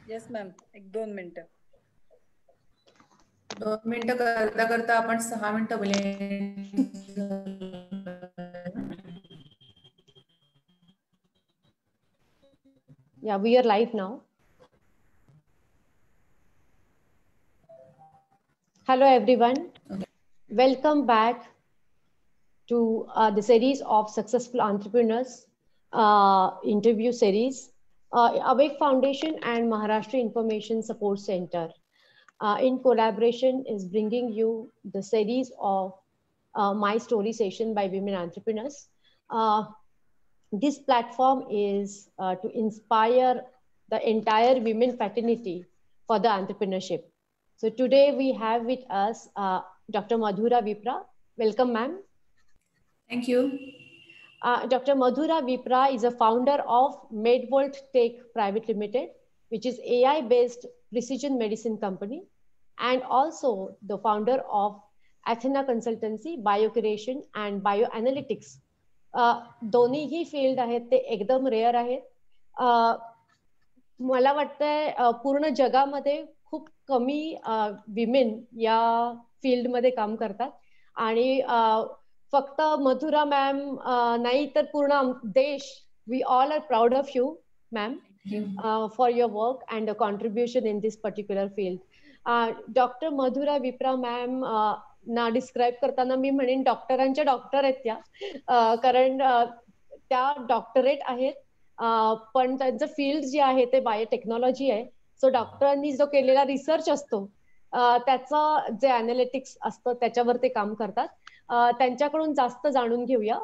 Yes ma'am, 1-2 मिनिटं. 2 मिनिटं करता करता आपण 6 मिनिटं बोलले. Yeah, we are live now. Hello everyone. Okay. Welcome back to the series of successful entrepreneurs interview series. Awake Foundation and Maharashtra Information Support Center in collaboration is bringing you the series of My Story session by women entrepreneurs. This platform is to inspire the entire women fraternity for the entrepreneurship. So today we have with us Dr. Madhura Vipra. Welcome, ma'am. Thank you. Dr. Madhura Vipra is a founder of MedVolt Tech Private Limited, which is AI-based precision medicine company, and also the founder of Athena Consultancy, Biocuration and Bioanalytics. दोन्हीही field आहेत ते एकदम rare आहेत. मला वाटतंय पूर्ण जगामध्ये खूप कमी विमेन या फील्डमध्ये काम करतात आणि फक्त मधुरा मॅम नाही तर पूर्ण देश, we all are proud of you ma'am for your work and contribution in this particular field. Doctor Madhura Vipra ma'am ना डिस्क्राईब करताना मी म्हणेन डॉक्टरांच्या डॉक्टर आहेत त्या, कारण त्या डॉक्टरेट आहेत, पण त्यांचं फील्ड जे आहे ते बायोटेक्नॉलॉजी आहे. सो डॉक्टरांनी जो केलेला रिसर्च असतो त्याचं जे अनालिटिक्स असतं त्याच्यावर ते काम करतात. त्यांच्याकडून जास्त जाणून घेऊया.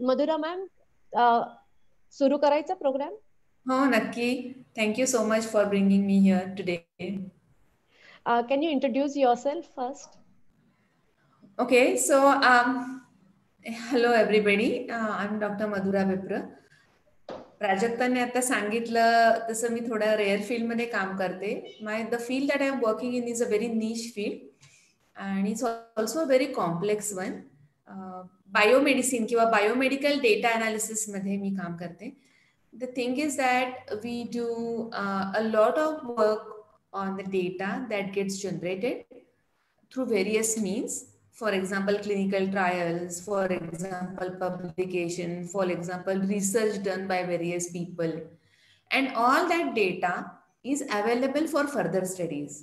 मधुरा मॅम, सुरू करायचा प्रोग्राम? हो, नक्की. Thank you so much for bringing me here today. Can you introduce yourself first? Okay, so hello everybody. I'm Dr. Madhura Vipra. प्राजक्ताने आता सांगितलं तसं मी थोड्या रेअर फील्डमध्ये काम करते. The field that I am working in is a very niche field and it's also a very complex one. Biomedicine किंवा बायोमेडिकल डेटा अनालिसिसमध्ये मी काम करते. The thing is that we do a lot of work on the data that gets generated through various means. For example, clinical trials, for example, publication, for example, research done by various people. And all that data is available for further studies.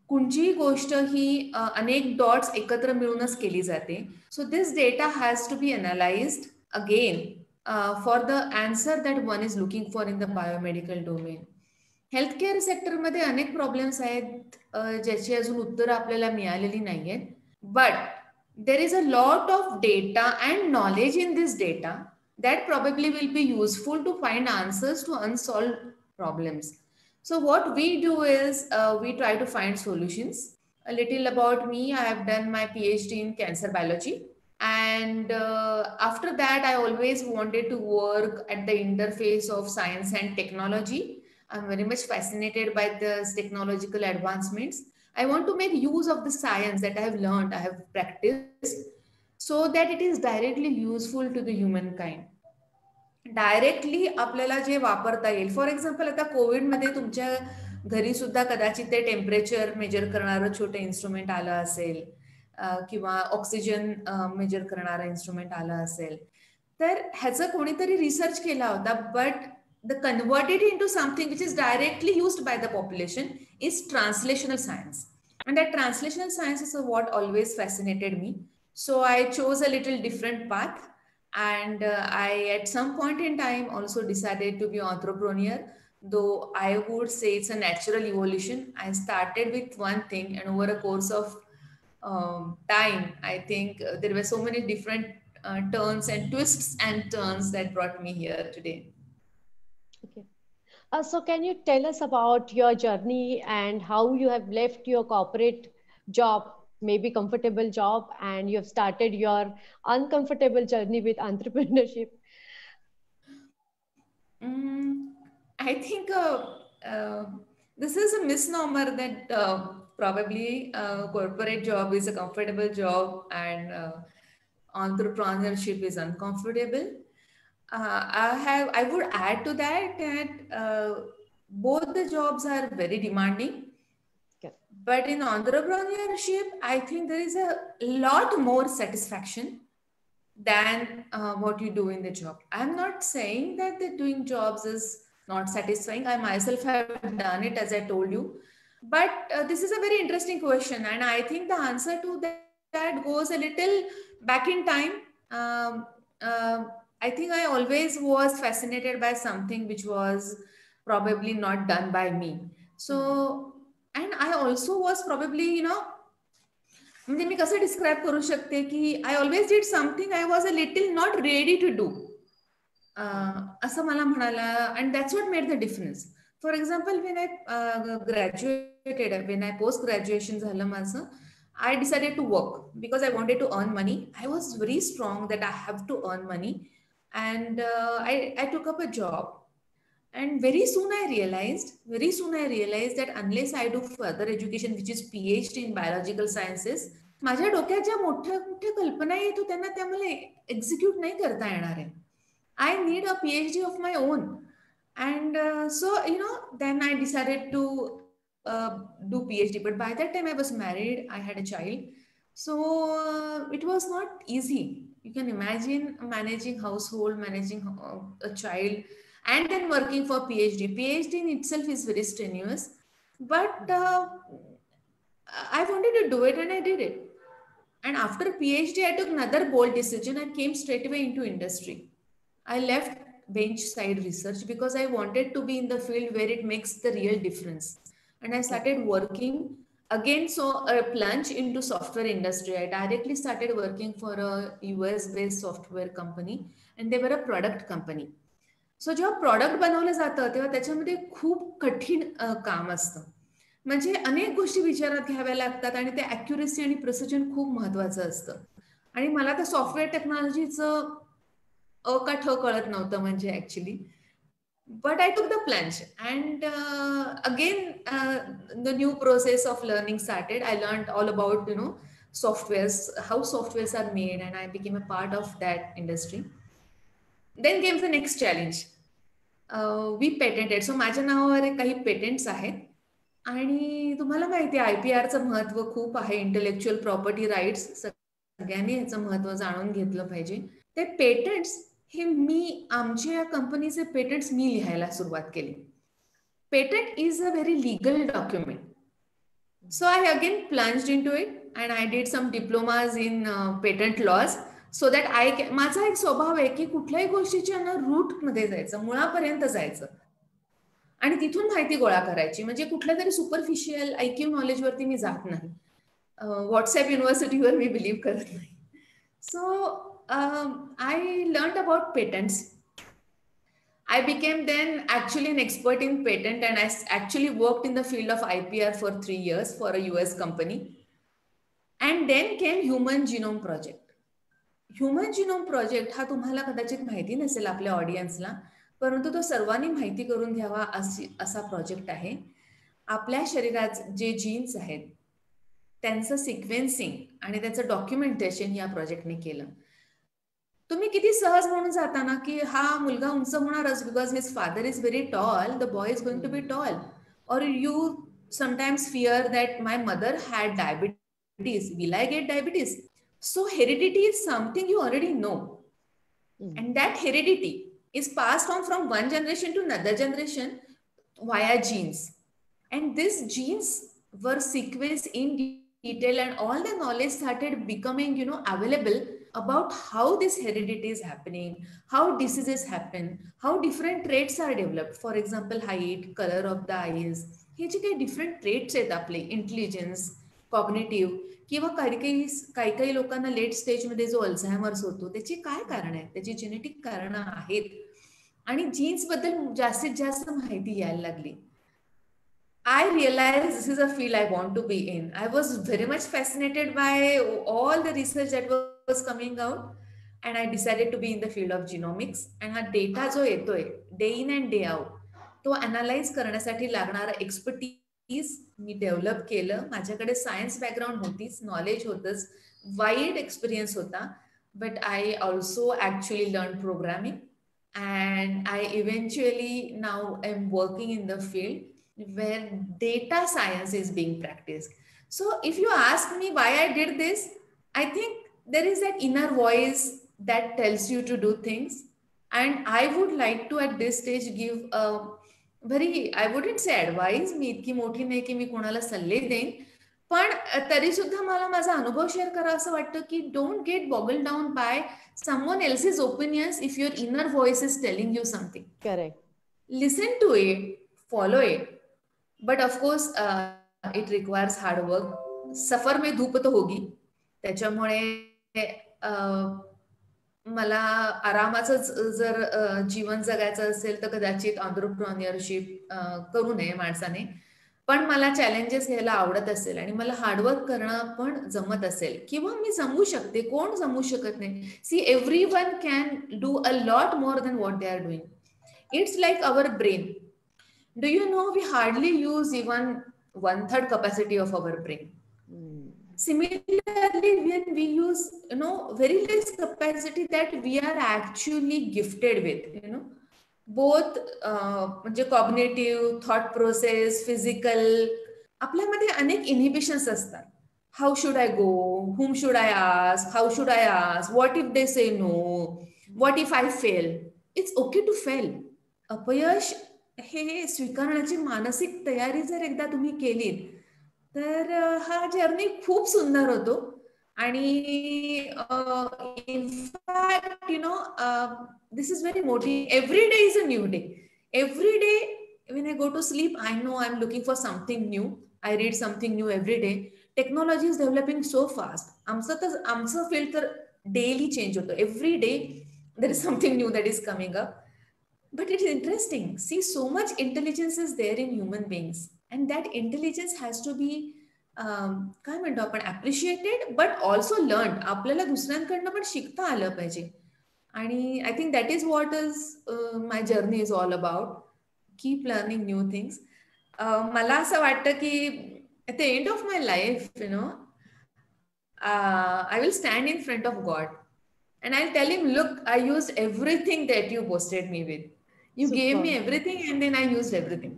कुणची गोष्ट ही अनेक dots एकत्र मिळूनच केली जाते. So this data has to be analysed again for the answer that one is looking for in the biomedical domain. Healthcare सेक्टरमध्ये अनेक प्रॉब्लेम्स आहेत ज्याची अजून उत्तरं आपल्याला मिळालेली नाही आहेत. But there is a lot of data and knowledge in this data that probably will be useful to find answers to unsolved problems. So what we do is we try to find solutions. A little about me, I have done my PhD in cancer biology, and after that I always wanted to work at the interface of science and technology. I'm very much fascinated by the technological advancements. I want to make use of the science that I have learned, I have practiced, so that it is directly useful to the humankind. Directly आपल्याला जे वापरता येईल. For example, आता कोविडमध्ये तुमच्या घरी सुद्धा कदाचित ते टेम्परेचर मेजर करणारं छोटं इन्स्ट्रुमेंट आलं असेल किंवा ऑक्सिजन मेजर करणारं इन्स्ट्रुमेंट आलं असेल. तर ह्याचं कोणीतरी रिसर्च केला होता, but the converted in to something which is directly used by the population is translational science. And that translational science is what always fascinated me. So I chose a little different path, and I at some point in time also decided to be an entrepreneur, though I would say it's a natural evolution. I started with one thing, and over a course of time, I think there were so many different turns and twists and turns that brought me here today. Okay. So can you tell us about your journey and how you have left your corporate job, maybe comfortable job, and you have started your uncomfortable journey with entrepreneurship? I think this is a misnomer that probably corporate job is a comfortable job and entrepreneurship is uncomfortable. I would add to that both the jobs are very demanding. Okay. But in entrepreneurship, I think there is a lot more satisfaction than what you do in the job. I'm not saying that the doing jobs is not satisfying. I myself have done it, as I told you. But this is a very interesting question. And I think the answer to that goes a little back in time. Um, uh, I think I always was fascinated by something which was probably not done by me. So, and I also was probably, म्हणजे मी कसं describe करू शकते की I always did something I was a little not ready to do असं मला म्हणाला and that's what made the difference. For example when I graduated when I post graduation झालं माझं I decided to work because I wanted to earn money. I was very strong that I have to earn money. And I took up a job. And very soon I realized that unless I do further education, which is PhD in biological sciences, माझ्या डोक्यात ज्या मोठ्या मोठ्या कल्पना येतो त्यांना त्या मला execute नाही करता येणार आहे. I need a PhD of my own. And so, then I decided to do PhD. But by that time I was married, I had a child. So it was not easy. You can imagine managing household, managing a child, and then working for PhD. PhD in itself is very strenuous. But I wanted to do it and I did it. And after PhD, I took another bold decision and came straight away into industry. I left bench side research because I wanted to be in the field where it makes the real difference. And I started working again. So a plunge into software industry. I directly started working for a US based software company, and they were a product company. सो जेव्हा product बनवलं जातं तेव्हा त्याच्यामध्ये खूप कठीण काम असतं. म्हणजे अनेक गोष्टी विचारात घ्याव्या लागतात आणि ते ॲक्युरेसी आणि प्रिसिजन खूप महत्वाचं असतं. आणि मला तर सॉफ्टवेअर टेक्नॉलॉजीचं का ठ कळत नव्हतं म्हणजे actually. But I took the plunge, and again, the new process of learning started. I learned all about, softwares, how softwares are made, and I became a part of that industry. Then came the next challenge. We patented. So माझ्या नावावर काही patents आहेत आणि तुम्हाला माहिती आहे IPRचं महत्व खूप आहे. इंटेलेक्च्युअल प्रॉपर्टी राईट्स सगळ्यांनी याचं महत्व जाणून घेतलं पाहिजे. ते पेटंट्स हे आमच्या कंपनीचे पेटंट्स मी लिहायला सुरुवात केली. Patent is a very legal document. So I again plunged in to it and I did some diplomas in patent laws. So that माझा एक स्वभाव आहे की कुठल्याही गोष्टीच्या रूटमध्ये जायचं, मुळापर्यंत जायचं आणि तिथून माहिती गोळा करायची. म्हणजे कुठल्या तरी सुपरफिशियल IQ नॉलेजवरती मी जात नाही. व्हॉट्सॲप युनिव्हर्सिटीवर मी बिलीव्ह करत नाही. So I learned about patents. I became then actually an expert in patent, and I actually worked in the field of IPR for 3 years for a US company. And then came Human Genome Project. Human genome project हा तुम्हाला कदाचित माहिती नसेल आपल्या ऑडियन्सला, परंतु तो सर्वांनी माहिती करून घ्यावा असा प्रोजेक्ट आहे. आपल्या शरीरात जे जीन्स आहेत त्यांचं सिक्वेन्सिंग आणि त्याचं डॉक्युमेंटेशन या प्रोजेक्टने केलं. तुम्ही किती सहज म्हणून जाता ना की हा मुलगा उंच होणारच because his father is very tall, the boy is going to be tall. और you sometimes fear that my mother had diabetes, will I get diabetes? So heredity is something you already know. And that heredity is passed on from one generation to another generation via genes. And these genes were sequenced in detail, and all the knowledge started becoming, available about how this heredity is happening, how diseases happen, how different traits are developed. For example, height, color of the eyes. हे जे काही different traits आहेत आपले, intelligence, cognitive, किंवा काही काही लोकांना late स्टेजमध्ये जो Alzheimer's होतो त्याची काय कारण आहेत, त्याची जेनेटिक कारणं आहेत आणि जीन्स बद्दल जास्तीत जास्त माहिती यायला लागली. I realized this is a field I want to be in. I was very much fascinated by all the research that was coming out, and I decided to be in the field of genomics. And हा data जो येतोय day in and day out, तो analyse करण्यासाठी लागणारा expertise मी develop केलं. माझ्याकडे science background होतीच, knowledge होतंच, वाईड एक्सपिरियन्स होता. But I also actually learn programming. and I eventually now am working in the field where data science is being practiced. So if you ask me why I did this, I think there is that inner voice that tells you to do things. And I would like to at this stage give a very, I wouldn't say advice, मी इतकी मोठी नाही की मी कोणाला सल्ले देईन, पण तरी सुद्धा मला माझा अनुभव शेअर करा असं वाटतं की don't get Bogle down by someone else's opinions if your inner voice is telling you something. Correct. Listen to it, follow it, but of course it requires hard work. सफर में धूप तो होगी, त्याच्यामुळे मला आरामाचं जर जीवन जगायचं असेल तर कदाचित एंटरप्रेन्योरशिप करू नये माणसाने, पण मला चॅलेंजेस घ्यायला आवडत असेल आणि मला हार्डवर्क करणं पण जमत असेल किंवा मी जमू शकते, कोण जमू शकत नाही. See everyone can do a lot more than what they are doing. It's like our brain. Do you know we hardly use even 1/3 capacity of our brain. Similarly, when we use very less capacity that we are actually gifted with, both म्हणजे cognitive, thought process, physical, आपल्यामध्ये अनेक inhibitions असतात. How should I go, whom should I ask, how should I ask, what if they say no, what if I fail. It's okay to fail. अपयश हे स्वीकारण्याची मानसिक तयारी जर एकदा तुम्ही केलीत तर हा जर्नी खूप सुंदर होतो. आणि in fact this is very motivating. Every day is a new day. Every day when I go to sleep, I know I'm looking for something new. I read something new every day. Technology is developing so fast. आमचं field तर daily change होतो. Every day there is something new that is coming up. But it is interesting. See, so much intelligence is there in human beings. And that intelligence has to be काय म्हणतो आपण appreciated but also learned. आपल्याला दुसऱ्यांकडनं पण शिकता आलं पाहिजे. आणि आय think that is what is my journey is all about. Keep learning new things. मला असं वाटतं की at the end of my life, I will stand in front of God and I'll tell him, look, I used everything that you boasted me with. You gave me everything and then I used everything.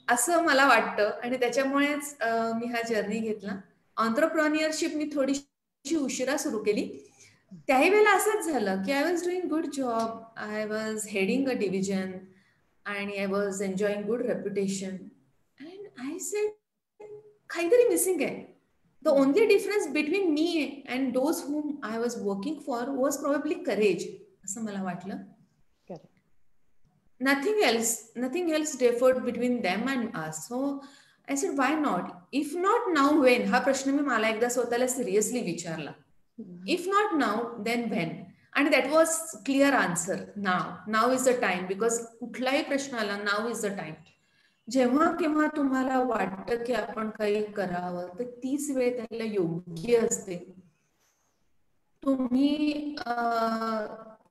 असं मला वाटतं आणि त्याच्यामुळेच मी हा journey घेतला. Entrepreneurship मी थोडीशी उशिरा सुरू केली. त्याही वेळेला असंच झालं की I was doing good job, I was heading a division आणि I was enjoying good reputation and I said काहीतरी मिसिंग आहे. The only difference between me and those whom I was working for was probably courage, असं मला वाटलं. Nothing else differed between them and us. So I said, why not? If not now, when? हा प्रश्न मी मला एकदा स्वतःला seriously विचारला. If not now, then when? And that was clear answer. Now is the time. Because कुठलाही प्रश्न आला, now is the time. जेव्हा केव्हा तुम्हाला वाटतं की आपण काही करावं तर तीच वेळ त्याला योग्य असते. तुम्ही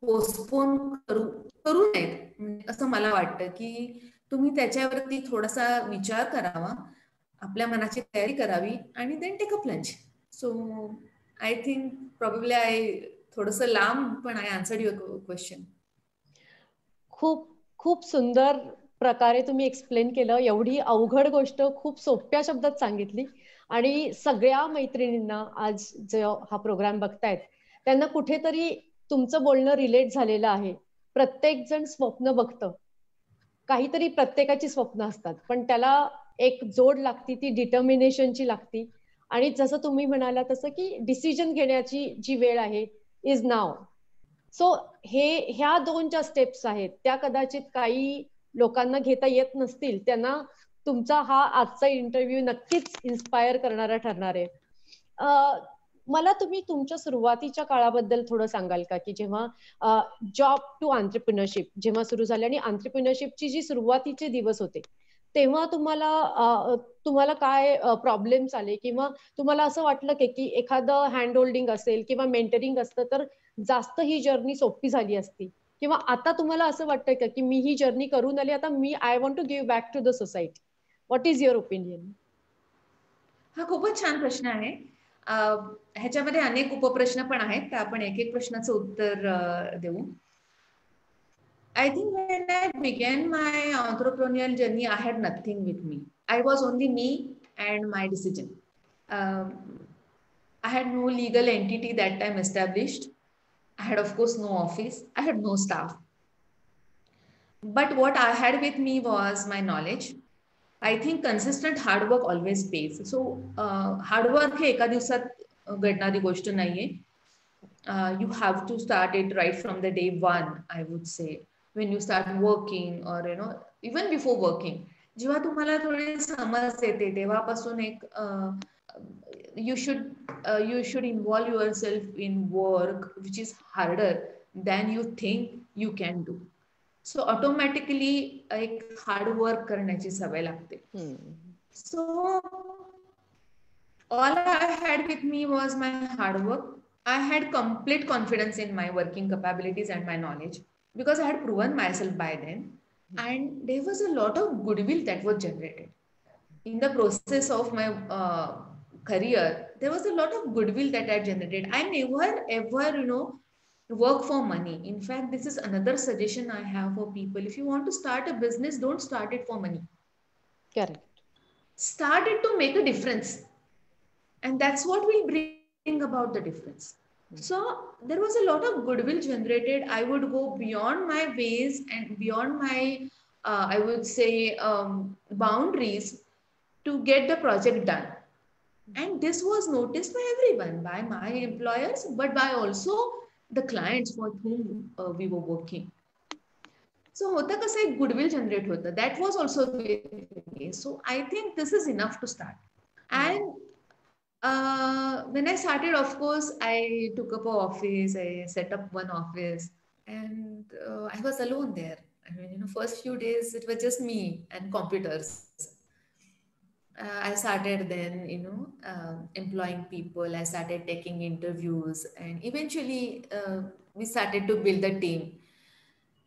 पोस्टपोन करू नयेत असं मला वाटतं की तुम्ही त्याच्यावरती थोडासा विचार करावा, आपल्या मनाची तयारी करावी आणि then take a plunge. So I think probably I थोडंसं लांब पण आय आन्सर्ड युअर क्वेश्चन. खूप खूप सुंदर प्रकारे तुम्ही एक्सप्लेन केलं. एवढी अवघड गोष्ट खूप सोप्या शब्दात सांगितली आणि सगळ्या मैत्रिणींना आज जो हा प्रोग्राम बघतायत त्यांना कुठेतरी तुमचं बोलणं रिलेट झालेलं आहे. प्रत्येक जण स्वप्न बघतं, काहीतरी प्रत्येकाची स्वप्न असतात, पण त्याला एक जोड लागती, ती डिटर्मिनेशनची लागती. आणि जसं तुम्ही म्हणाला तसं की डिसिजन घेण्याची जी वेळ आहे इज नाव. सो ह्या 2 ज्या स्टेप्स आहेत त्या कदाचित काही लोकांना घेता येत नसतील, त्यांना तुमचा हा आजचा इंटरव्ह्यू नक्कीच इन्स्पायर करणारा ठरणार आहे. मला तुम्ही तुमच्या सुरुवातीच्या काळाबद्दल थोडं सांगाल का, की जेव्हा जॉब टू एंटरप्रेन्योरशिप जेव्हा सुरू झाले आणि एंटरप्रेन्योरशिपची जी सुरुवातीचे दिवस होते तेव्हा तुम्हाला काय प्रॉब्लेम्स आले किंवा तुम्हाला असं वाटलं की एखादं हँड होल्डिंग असेल किंवा मेंटरिंग असतं तर जास्त ही जर्नी सोपी झाली असती, किंवा आता तुम्हाला असं वाटतं का की मी ही जर्नी करून आली, आता I want to give back to the society. What is your opinion? हा खूपच छान प्रश्न आहे. ह्याच्यामध्ये अनेक उपप्रश्न पण आहेत, तर आपण एक एक प्रश्नाचं उत्तर देऊ. I think when I began my entrepreneurial journey, I had nothing with me. I was only me and my decision. Um, I had no legal entity that time established. I had, of course, no office. I had no staff. But what I had with me was my knowledge. I think consistent hard work always pays. So hard work हे एका दिवसात घडणारी गोष्ट नाहीये. You have to start it right from the day one, I would say, when you start working or even before working. जेव्हा तुम्हाला थोडी समज येते तेव्हापासून एक you should involve yourself in work which is harder than you think you can do. So automatically एक hard work करण्याची सवय लागते. So all I had with me was my hard work. I had complete confidence in my working capabilities and my knowledge because I had proven myself by then. And there was a lot of goodwill that was generated. In the process of my career, there was a lot of goodwill that I generated. I never ever, work for money. In fact, this is another suggestion I have for people. If you want to start a business, don't start it for money. Correct. Start it to make a difference. And that's what will bring about the difference. So there was a lot of goodwill generated. I would go beyond my ways and beyond my, I would say, boundaries to get the project done. And this was noticed by everyone, by my employers, but by also the clients for whom we were working. So होता कसं एक goodwill generate होता. That was also with me. So I think this is enough to start. And when I started, of course, I took up an office. I set up one office, and I was alone there. I mean, first few days it was just me and computers. I started then, employing people. I started taking interviews, and eventually we started to build a team.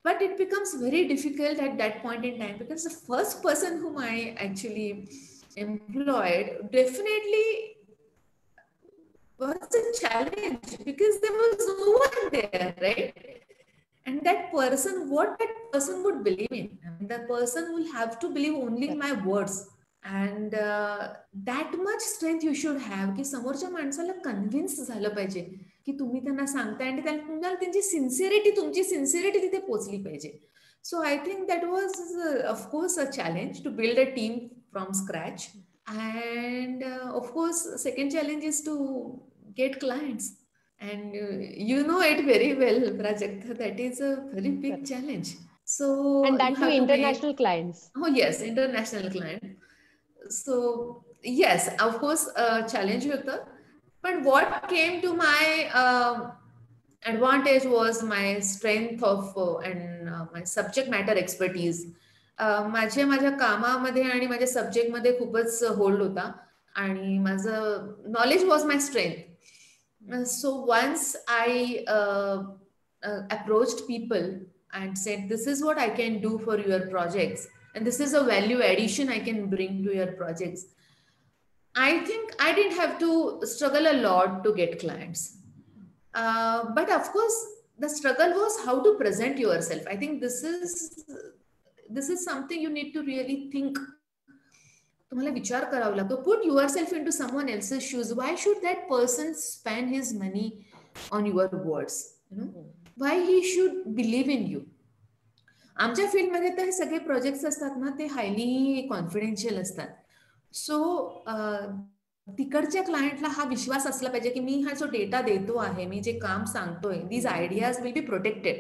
But it becomes very difficult at that point in time because the first person whom I actually employed definitely was a challenge because there was no one there, right? And what that person would believe in, I mean, that person will have to believe only in my words. And that much strength you should have की समोरच्या माणसाला convince झालं पाहिजे की तुम्ही त्यांना सांगताय आणि तुम्हाला त्यांची तुमची सिन्सिरिटी तिथे पोचली पाहिजे. So I think that was, of course, a challenge to build a team from scratch. And of course, second challenge is to get clients. And you know it very well, Prajakta, that is a very big challenge. So and that too international clients. Oh yes, international client. So yes, of course, challenge होतं. But what came to my advantage was my strength of and my subject matter expertise. माझ्या कामामध्ये आणि माझ्या सब्जेक्टमध्ये खूपच hold होता आणि माझं knowledge was my strength. So once I approached people and said, this is what I can do for your projects, and this is a value addition I can bring to your projects, I think I didn't have to struggle a lot to get clients. But of course, the struggle was how to present yourself. I think this is something you need to really think. तुम्हाला विचार करावा लागतो. Put yourself into someone else's shoes. Why should that person spend his money on your words? Why he should believe in you? आमच्या फील्डमध्ये तर हे सगळे projects असतात ना, ते हायली कॉन्फिडेन्शियल असतात. सो तिकडच्या क्लायंटला हा विश्वास असला पाहिजे की मी हा जो डेटा देतो आहे, मी जे काम सांगतोय, these ideas will be protected.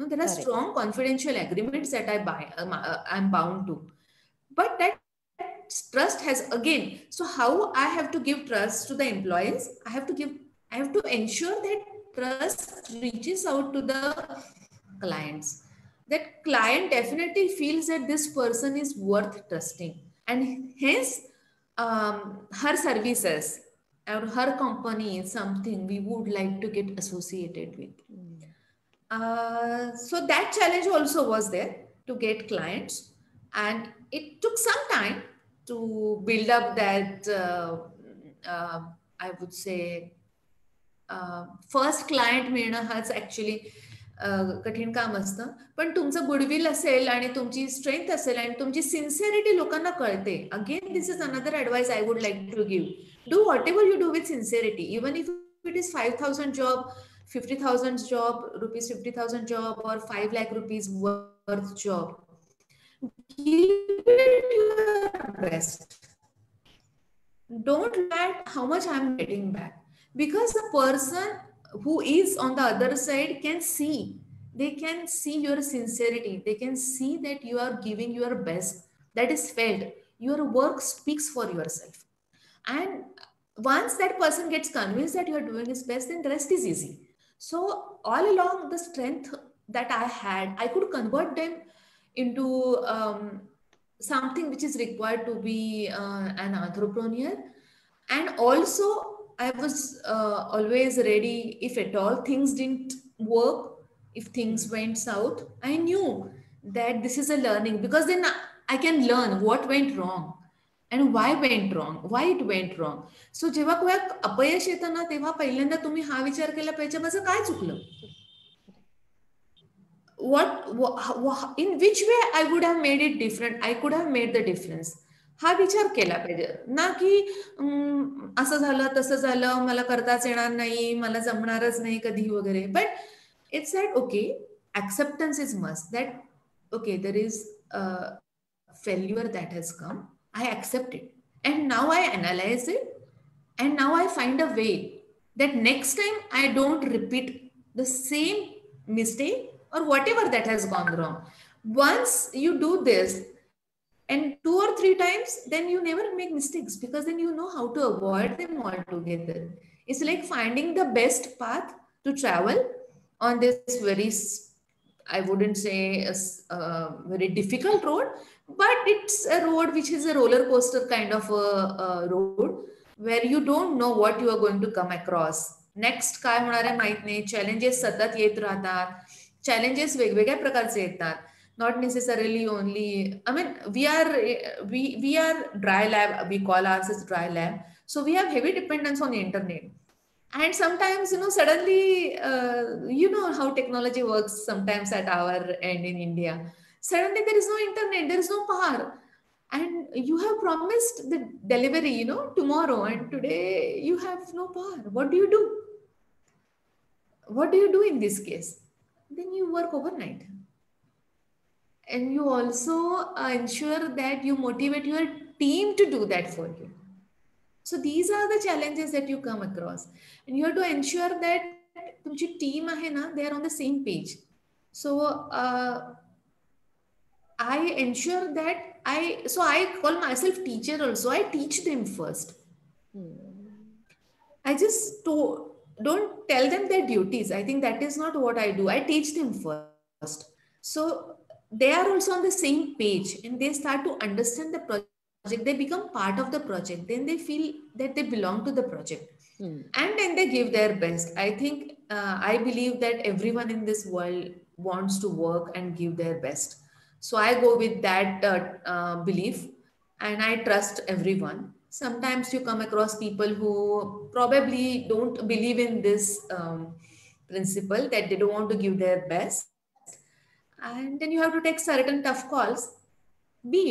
There are strong confidential agreements that I'm bound to. But that trust has, again, so how I have to give trust to the employees? I have to ensure that trust reaches out to the clients. That client definitely feels that this person is worth trusting, and hence her services or her company is something we would like to get associated with. So that challenge also was there to get clients, and it took some time to build up that I would say first client मिळणं has actually कठीण काम असतं, पण तुमचं goodwill असेल आणि तुमची strength असेल आणि तुमची सिन्सिअरिटी लोकांना कळते. Again this is another advice I would like to give. Do what ever you do with sincerity, even if it is 5,000 job, 50,000 job, rupees 50,000 job, or 5 lakh rupees worth job. Give it your best. Don't look at how much I'm getting back, because the person who is on the other side can see. They can see your sincerity. They can see that you are giving your best. That is felt. Your work speaks for yourself. And once that person gets convinced that you are doing his best, then the rest is easy. So all along, the strength that I had, I could convert them into something which is required to be an entrepreneur. And also, I was always ready. If at all things didn't work, if things went south, I knew that this is a learning, because then I can learn what went wrong and why went wrong, why it went wrong. So जेव्हा कोणा अपयश येतं ना, तेव्हा पहिल्यांदा तुम्ही हा विचार केला पाहिजे, माझं काय चुकलं, what in which way I would have made it different, I could have made the difference. हा विचार केला पाहिजे ना, की असं झालं तसं झालं, मला करताच येणार नाही, मला जमणारच नाही कधी वगैरे. But it's that okay, acceptance is must, that okay, there is a failure that has come, I accept it, and now I analyze it, and now I find a way that next time I don't repeat the same mistake or whatever that has gone wrong. Once you do this and 2 or 3 times, then you never make mistakes, because then you know how to avoid them altogether. It's like finding the best path to travel on this very, I wouldn't say a very difficult road, but it's a road which is a roller coaster kind of a road, where you don't know what you are going to come across. Next काय होणार आहे माहित नाही. Challenges सतत येत राहतात. Challenges वेगवेगळ्या प्रकारचे येतात. Not necessarily only, I mean, we are dry lab, we call ourselves dry lab. So we have heavy dependence on the internet. And sometimes, suddenly, how technology works sometimes at our end in India. Suddenly there is no internet, there is no power. And you have promised the delivery, tomorrow, and today you have no power. What do you do? What do you do in this case? Then you work overnight. And you also ensure that you motivate your team to do that for you. So these are the challenges that you come across. And you have to ensure that तुमची team आहे ना, they are on the same page. So I ensure that I call myself teacher also. I teach them first. I just don't tell them their duties. I think that is not what I do. I teach them first. So they are also on the same page, and they start to understand the project. They become part of the project. Then they feel that they belong to the project. And then they give their best. I think, I believe that everyone in this world wants to work and give their best. So I go with that belief, and I trust everyone. Sometimes you come across people who probably don't believe in this principle, that they don't want to give their best. And then you have to take certain tough calls. Be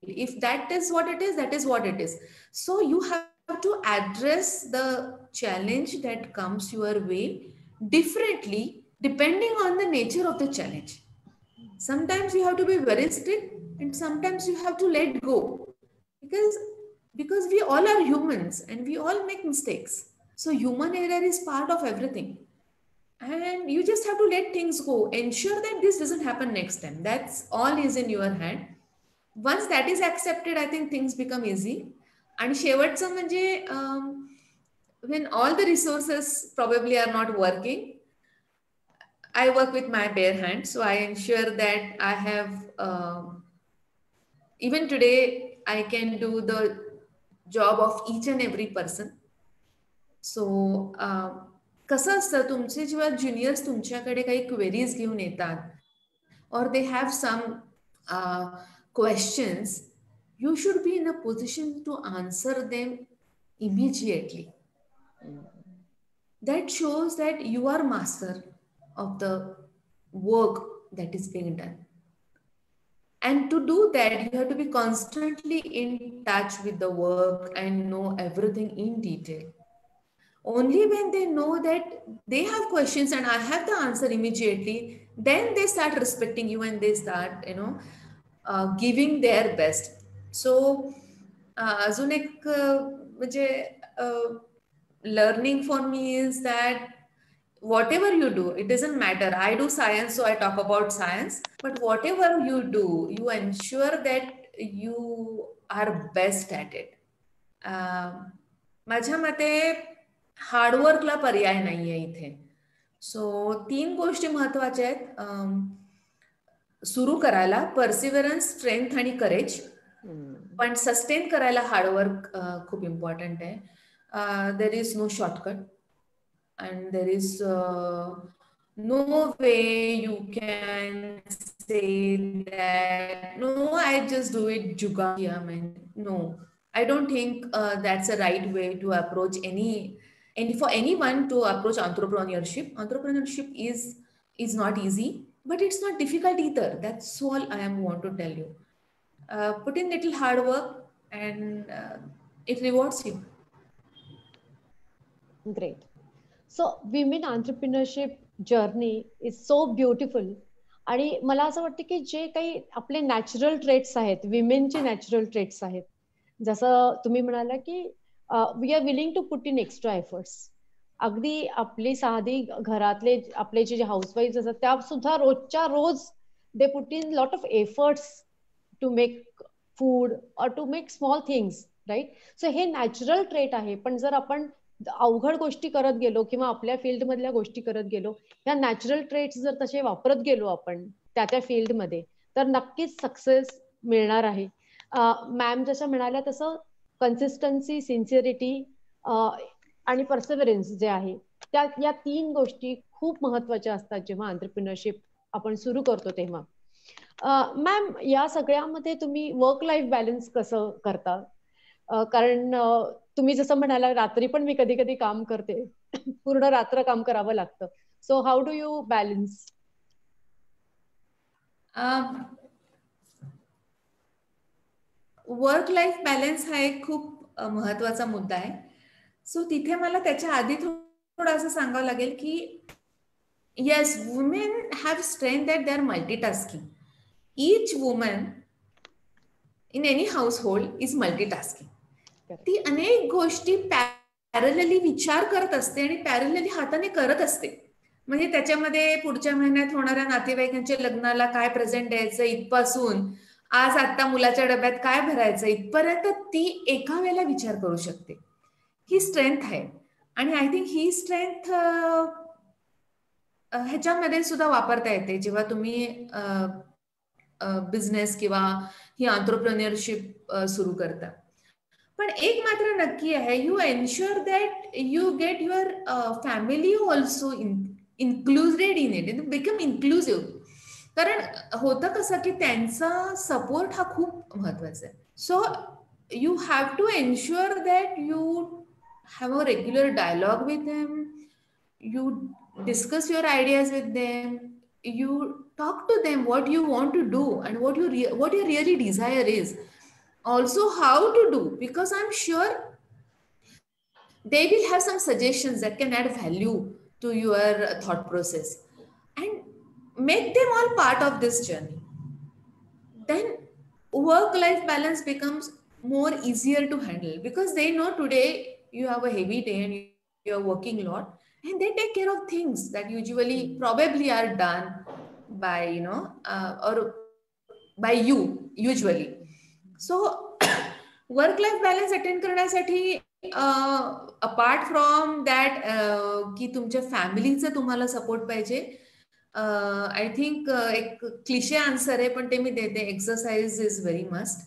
it. If that is what it is, that is what it is. So you have to address the challenge that comes your way differently, depending on the nature of the challenge. Sometimes you have to be very strict, and sometimes you have to let go, because we all are humans and we all make mistakes. So human error is part of everything. And you just have to let things go. Ensure that this doesn't happen next time. That's all is in your hand. Once that is accepted, I think things become easy. And शेवटचं म्हणजे, when all the resources probably are not working, I work with my bare hands. So I ensure that I have, even today, I can do the job of each and every person. So कसं असतं, तुमचे जेव्हा juniors तुमच्याकडे काही queries घेऊन येतात, or they have some questions, you should be in a position to answer them immediately. That shows that you are master of the work that is being done. And to do that, you have to be constantly in touch with the work and know everything in detail. Only when they know that they have questions and I have the answer immediately, then they start respecting you and they start, giving their best. So, अजून एक म्हणजे learning for me is that whatever you do, it doesn't matter. I do science, so I talk about science. But whatever you do, you ensure that you are best at it. माझ्या मते हार्डवर्कला पर्याय नाहीये इथे. सो 3 गोष्टी महत्वाच्या आहेत सुरू करायला: परसिव्हरन्स, स्ट्रेंथ आणि करेज. पण सस्टेन करायला हार्डवर्क खूप इम्पॉर्टंट आहे. There is no shortcut and there is no way you can say that no, I just do it jugaad. I mean, no, I don't think that's a right way to approach any for anyone to approach entrepreneurship. Entrepreneurship is not easy, but it's not difficult either. That's all I want to tell you. Put in little hard work and it rewards you. Great. So women entrepreneurship journey is so beautiful. आणि मला असं वाटतं की जे काही आपले natural traits आहेत, विमेनचे natural traits आहेत, जसं तुम्ही म्हणाला की we are willing to put in extra efforts. अगदी आपली साधी घरातले आपले जे हाऊसवाईफ असतात त्या सुद्धा रोजच्या रोज they put in lot of efforts to make food और to make small things, right? So हे नॅचरल ट्रेट आहे. पण जर आपण अवघड गोष्टी करत गेलो किंवा आपल्या फील्ड मधल्या गोष्टी करत गेलो, या नॅचरल ट्रेट्स जर तसे वापरत गेलो आपण त्या फील्डमध्ये, तर नक्कीच सक्सेस मिळणार आहे. मॅम जसं म्हणाल्या तसं कन्सिस्टन्सी, सिन्सिअरिटी आणि परसिव्हरन्स जे आहे, या 3 गोष्टी खूप महत्वाच्या असतात जेव्हा एंटरप्रेन्योरशिप आपण सुरू करतो तेव्हा. मॅम, या सगळ्यामध्ये तुम्ही वर्क लाईफ बॅलन्स कसं करता? कारण तुम्ही जसं म्हणाला, रात्री पण मी कधी कधी काम करते, पूर्ण रात्र काम करावं लागतं. So how do you balance? Work life balance हा एक खूप महत्वाचा मुद्दा आहे. सो तिथे मला त्याच्या आधी थोडं असं सांगावं लागेल की yes, women have strength that they are multitasking. Each woman in any household is multitasking. ती अनेक गोष्टी पॅरलली विचार करत असते आणि पॅरलली हाताने करत असते. म्हणजे त्याच्यामध्ये पुढच्या महिन्यात होणाऱ्या नातेवाईकांच्या लग्नाला काय प्रेझेंट द्यायचं इथपासून आज आता मुलाच्या डब्यात काय भरायचं इथपर्यंत ती एका वेळेला विचार करू शकते. ही स्ट्रेंथ आहे. आणि आय थिंक ही स्ट्रेंथ ह्याच्यामध्ये सुद्धा वापरता येते जेव्हा तुम्ही बिझनेस किंवा ही एंटरप्रेन्योरशिप सुरू करता. पण एक मात्र नक्की आहे, you ensure that you get your family also included in it, become inclusive. कारण होतं कसं की त्यांचा सपोर्ट हा खूप महत्वाचा आहे. So you have to ensure that you have a regular dialogue with them, you discuss your ideas with them, you talk to them what you want to do and what your really desire is, also how to do, because I'm sure they will have some suggestions that can add value to your thought process and make them all part of this journey. Then work life balance becomes more easier to handle because they know today you have a heavy day and you are working a lot, and they take care of things that usually probably are done by or by you usually. So work life balance attain करण्यासाठी apart from that की तुमच्या फॅमिलीचं तुम्हाला support पाहिजे, I think एक cliché answer आहे पण ते मी देते, एक्सरसाइज इज व्हेरी मस्ट.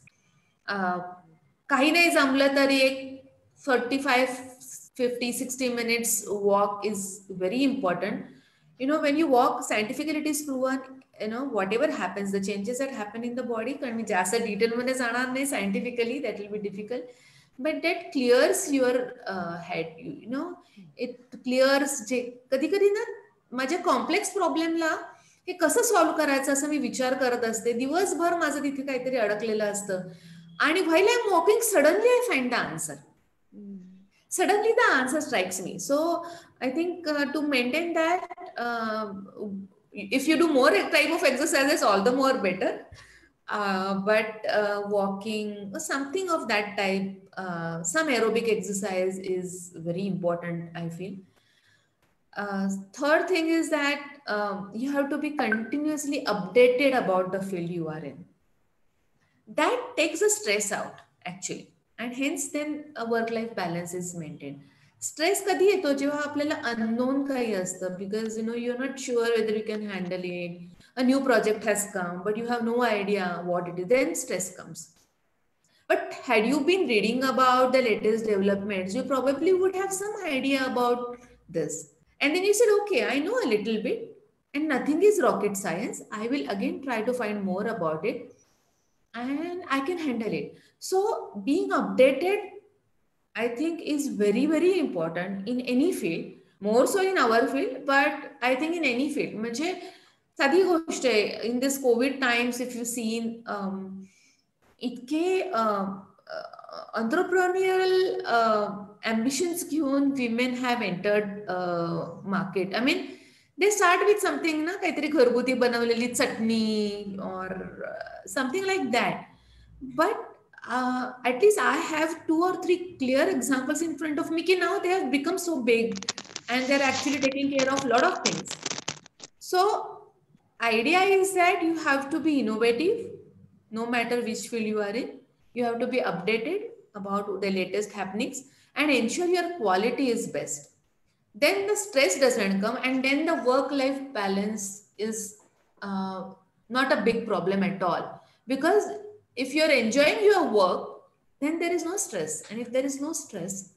काही नाही जमलं तरी एक 45-50-60 minutes walk is very important. When you walk, scientifically it is proven, whatever happens, the changes that happen in the body, कारण मी जास्त डिटेल मध्ये जाणार नाही, scientifically that will be difficult, but that clears your head, it clears जे कधी कधी ना माझ्या complex प्रॉब्लेमला हे कसं सॉल्व्ह करायचं असं मी विचार करत असते. दिवसभर माझं तिथे काहीतरी अडकलेलं असतं आणि while I am walking suddenly I find the answer. Suddenly the answer strikes me. So I think to maintain that, if you do more type of exercises, all the more better. But walking or something of that type, some aerobic exercise is very important, I feel. Third thing is that you have to be continuously updated about the field you are in. That takes the stress out actually, and hence then a work life balance is maintained. Stress कधी येतो जेव्हा आपल्याला unknown काही असतं, because you're not sure whether you can handle it. A new project has come but you have no idea what it is, then stress comes. But had you been reading about the latest developments, you probably would have some idea about this, and then you said, okay, I know a little bit and nothing is rocket science, I will again try to find more about it and I can handle it. So being updated, I think, is very, very important in any field, more so in our field, but I think in any field. म्हणजे साधी गोष्ट आहे, in this COVID times, if you've seen, इतके entrepreneurial ambitions घेऊन women have entered market. I mean, they start with something ना, काहीतरी घरगुती बनवलेली चटणी or something like that. But at least I have 2 or 3 clear examples in front of me कि now they have become so big and they're actually taking care of a lot of things. So idea is that you have to be innovative no matter which field you are in. You have to be updated about the latest happenings and ensure your quality is best. Then the stress doesn't come, and then the work-life balance is not a big problem at all. Because if you're enjoying your work, then there is no stress. And if there is no stress,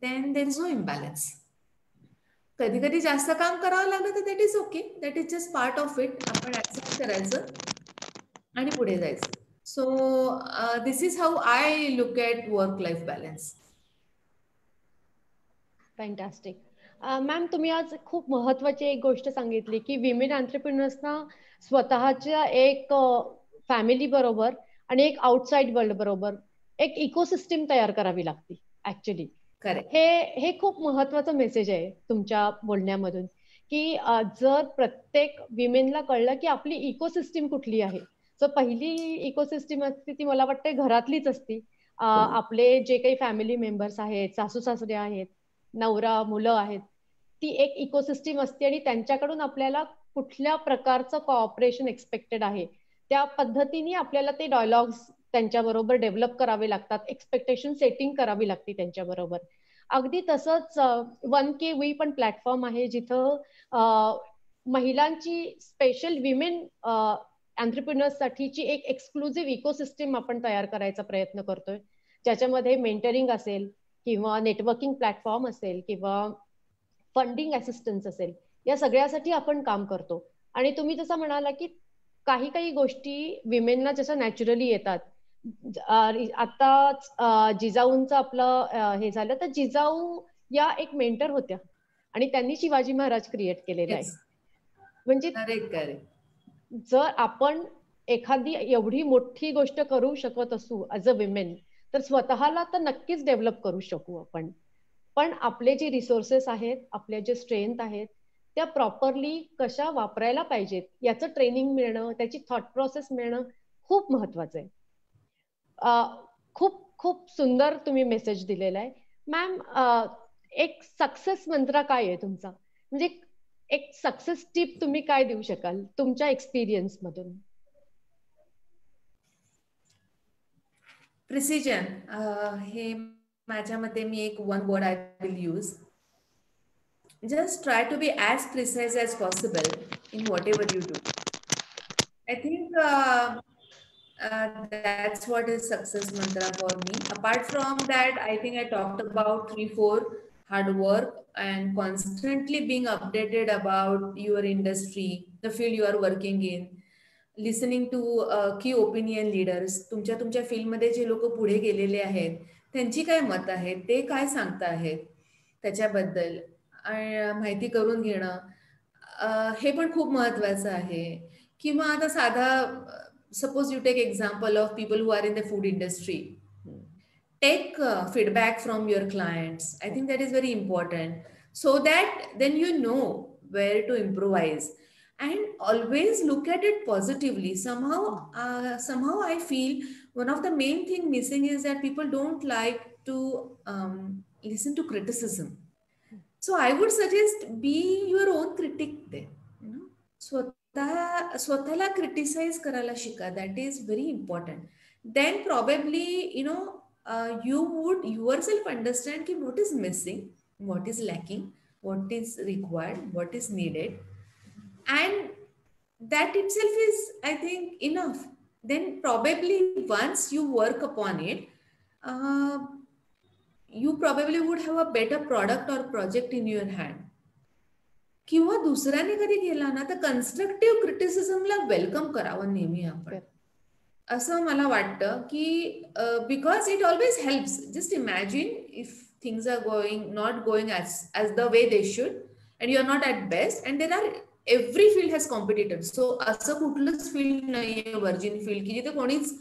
then there is no imbalance. कधी कधी जास्त काम करावं लागलं तर that is okay. That is just part of it. आपण accept करायचं आणि पुढे जायचं. So this is how I look at work-life balance. Fantastic. Ma'am, तुम्ही आज खूप महत्वाची एक गोष्ट सांगितली की विमेन एंटरप्रेन्युअर्सना स्वतःच्या एक फॅमिली बरोबर आणि एक आउटसाइड वर्ल्ड बरोबर एक इकोसिस्टीम तयार करावी लागते ऍक्च्युली. हे खूप महत्वाचं मेसेज आहे तुमच्या बोलण्यामधून की जर प्रत्येक विमेनला कळलं की आपली इकोसिस्टीम कुठली आहे. सो पहिली इकोसिस्टीम असते ती मला वाटते घरातलीच असती. आपले जे काही फॅमिली मेंबर्स आहेत, सासू सासरे आहेत, नवरा, मुलं आहेत, ती एक इकोसिस्टीम असते आणि त्यांच्याकडून आपल्याला कुठल्या प्रकारचं कोऑपरेशन एक्सपेक्टेड आहे त्या पद्धतीने आपल्याला ते डायलॉग्स त्यांच्याबरोबर डेव्हलप करावे लागतात, एक्सपेक्टेशन सेटिंग करावी लागते त्यांच्याबरोबर. अगदी तसंच 1KV पण प्लॅटफॉर्म आहे जिथं महिलांची स्पेशल विमेन एंटरप्रेन्युअर्स साठीची एक एक्सक्लुझिव्ह इकोसिस्टीम आपण तयार करायचा प्रयत्न करतोय, ज्याच्यामध्ये मेंटरिंग असेल किंवा नेटवर्किंग प्लॅटफॉर्म असेल किंवा फंडिंग असिस्टन्स असेल, या सगळ्यासाठी आपण काम करतो. आणि तुम्ही जसं म्हणाला की काही काही गोष्टी विमेनना जसं नॅचरली येतात. आता जिजाऊंचं आपलं हे झालं तर जिजाऊ या एक मेंटर होत्या आणि त्यांनी शिवाजी महाराज क्रिएट केलेला आहे. म्हणजे जर आपण एखादी एवढी मोठी गोष्ट करू शकत असू ऍज अ विमेन तर स्वतःला तर नक्कीच डेव्हलप करू शकू आपण. पण आपले जे रिसोर्सेस आहेत, आपले जे स्ट्रेंथ आहेत, त्या प्रॉपरली कशा वापरायला पाहिजेत याचं ट्रेनिंग मिळणं, त्याची थॉट प्रोसेस मिळणं खूप महत्वाचं आहे. खूप खूप सुंदर तुम्ही मेसेज दिलेला आहे. मॅम, एक सक्सेस मंत्र काय आहे तुमचा? म्हणजे एक सक्सेस टिप तुम्ही काय देऊ शकाल तुमच्या एक्सपिरियन्स मधून? प्रिसिजन हे माझ्या मते मी एक one word I will use. Just try to be as precise as possible in what ever you do. I think that's what is success mantra for me. Apart from that, I think I talked about 3-4 hard work and constantly being updated about your industry, the field you are working in, listening to key opinion leaders. तुमच्या फील्डमध्ये जे लोक पुढे गेलेले आहेत त्यांची काय मत आहेत, ते काय सांगता आहेत त्याच्याबद्दल माहिती करून घेणं. हे पण खूप महत्वाचं आहे. किंवा आता साधा suppose you take example of people who are in the food industry. Take feedback from your clients. I think that is very important, so that then you know where to improvise, and always look at it positively. Somehow I feel one of the main thing missing is that people don't like to listen to criticism. So I would suggest be your own critic there. You know, स्वतःला criticise करायला शिका. That is very important. Then probably, you know, you would yourself understand ki what is missing, what is lacking, what is required, what is needed, and that itself is, I think, enough. Then probably once you work upon it, uh, you probably would have a better product or project in your hand. किंवा दुसऱ्याने कधी केला ना तर constructive क्रिटिसिझमला welcome करावं नेहमी आपण, असं मला वाटतं की because it always helps. Just imagine if things are not going as the way they should and you are not at best and there are every field has competitors. So असं कुठलंच field नाहीये virgin field की जिथे कोणीच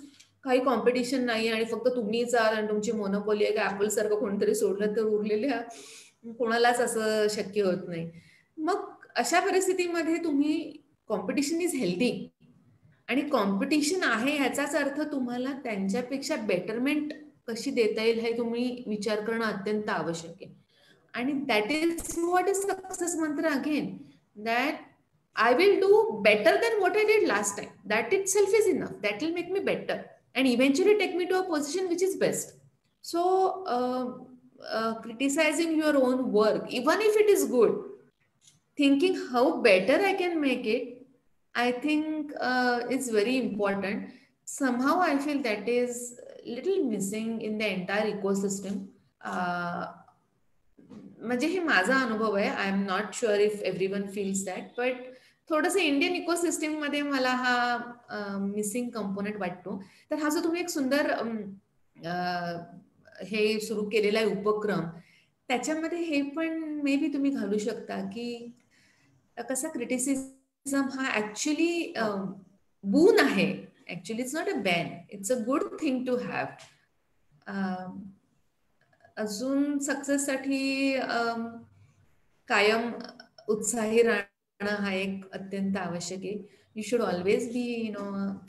काही competition नाही आणि फक्त तुम्हीच आहात आणि तुमची मोनोपोली आहे. ऍपल सारखं कोणतरी सोडलं तर उरलेल्या कोणालाच असं शक्य होत नाही. मग अशा परिस्थितीमध्ये तुम्ही कॉम्पिटिशन इज हेल्दी आणि कॉम्पिटिशन आहे याचाच अर्थ तुम्हाला त्यांच्यापेक्षा बेटरमेंट कशी देता येईल हे तुम्ही विचार करणं अत्यंत आवश्यक आहे. आणि that is what is success mantra again, that I will do better than what I did last time. That itself is enough. That will make me better and eventually take me to a position which is best. So criticizing your own work, even if it is good, thinking how better I can make it, I think is very important. Somehow I feel that is little missing in the entire ecosystem. म्हणजे हे माझा अनुभव आहे. I am not sure if everyone feels that, but थोडंसं Indian ecosystem मध्ये मला हा missing component वाटतो. तर हा जो तुम्ही एक सुंदर हे सुरू केलेला आहे उपक्रम, त्याच्यामध्ये हे पण मे बी तुम्ही घालू शकता की कसा क्रिटिसिझम हा ऍक्च्युली बून आहे. Actually it's not a ban, it's a good thing to have. अजून सक्सेससाठी कायम उत्साही राहणं हा एक अत्यंत आवश्यक आहे. You should always be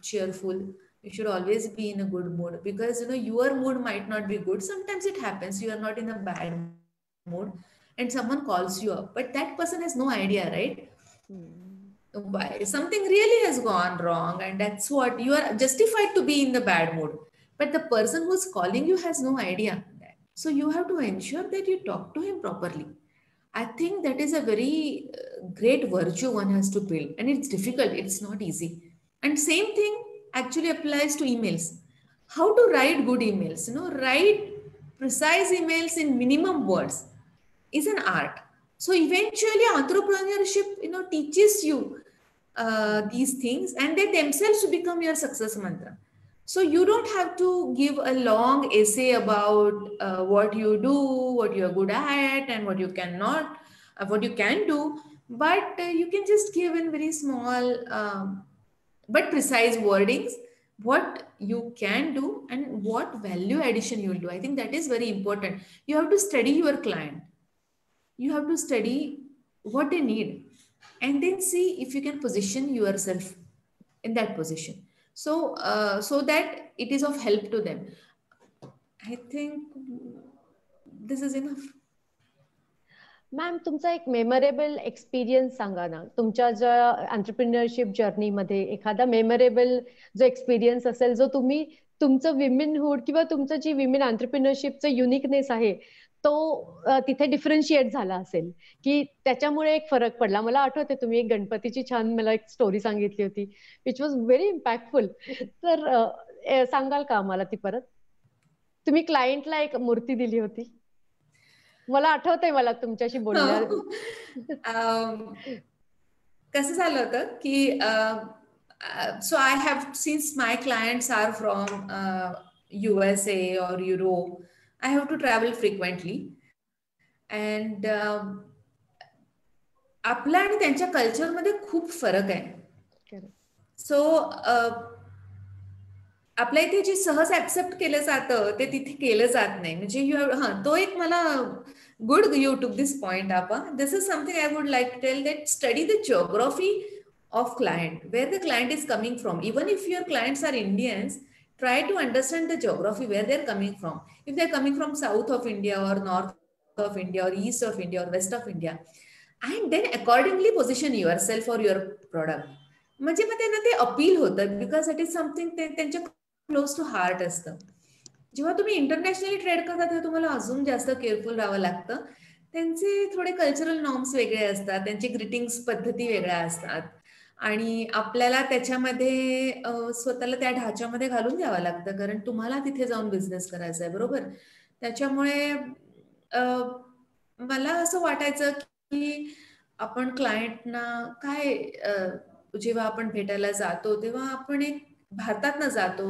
cheerful. You should always be in a good mood, because your mood might not be good. Sometimes it happens you are not in a bad mood and someone calls you up, but that person has no idea, right? Why something really has gone wrong, and that's what you are justified to be in the bad mood, but the person who's calling you has no idea. So you have to ensure that you talk to him properly. I think that is a very great virtue one has to build, and it's difficult. It's not easy. And same thing actually applies to emails. How to write good emails? Write precise emails in minimum words is an art. So eventually entrepreneurship, teaches you these things, and they themselves become your success mantra. So you don't have to give a long essay about what you do, what you're good at, and what you cannot, what you can do. But you can just give in very small but precise wordings what you can do and what value addition you will do. I think that is very important. You have to study your client. You have to study what they need, and then see if you can position yourself in that position. So that it is of help to them. I think this is enough. Ma'am, तुमचा एक memorable experience सांगा ना. तुमच्या ज्या entrepreneurship जर्नीमध्ये एखादा memorable जो experience असेल, जो तुम्ही तुमचं विमेनहुड किंवा तुमचं जी विमेन एंटरप्रेन्योरशिपचं युनिकनेस आहे तो तिथे डिफरन्शिएट झाला असेल, की त्याच्यामुळे एक फरक पडला. मला आठवते तुम्ही एक गणपतीची छान मला एक स्टोरी सांगितली होती, विच वॉज व्हेरी इम्पॅक्टफुल. तर सांगाल का आम्हाला ती परत? तुम्ही क्लायंटला एक मूर्ती दिली होती, मला आठवतंय मला तुमच्याशी बोलण्या. कसं झालं होतं की so I have, since my clients are from USA or Europe, I have to travel frequently, and आपल्या आणि त्यांच्या कल्चरमध्ये खूप फरक आहे. सो आपल्या इथे जे सहज ऍक्सेप्ट केलं जातं ते तिथे केलं जात नाही. म्हणजे तो एक मला good you took this point आपा. This is something I would like to tell, that study the geography of client, where the client is coming from. Even if your clients are Indians, try to understand the geography where they're coming from. If they're coming from south of India or north of India or east of India or west of India, and then accordingly position yourself or your product. म्हणजे मग त्यांना ते appeal होतं, because it is something त्यांच्या close to heart असतं. जेव्हा तुम्ही internationally trade करता तेव्हा तुम्हाला अजून जास्त केअरफुल राहावं लागतं. त्यांचे थोडे कल्चरल नॉर्म्स वेगळे असतात, त्यांचे ग्रीटिंग्स पद्धती वेगळ्या असतात आणि आपल्याला त्याच्यामध्ये स्वतःला त्या ढाच्यामध्ये घालून द्यावं लागतं, कारण तुम्हाला तिथे जाऊन बिझनेस करायचा आहे, बरोबर. त्याच्यामुळे मला असं वाटायचं की आपण क्लायंटना काय, जेव्हा आपण भेटायला जातो तेव्हा आपण एक भारतातनं जातो,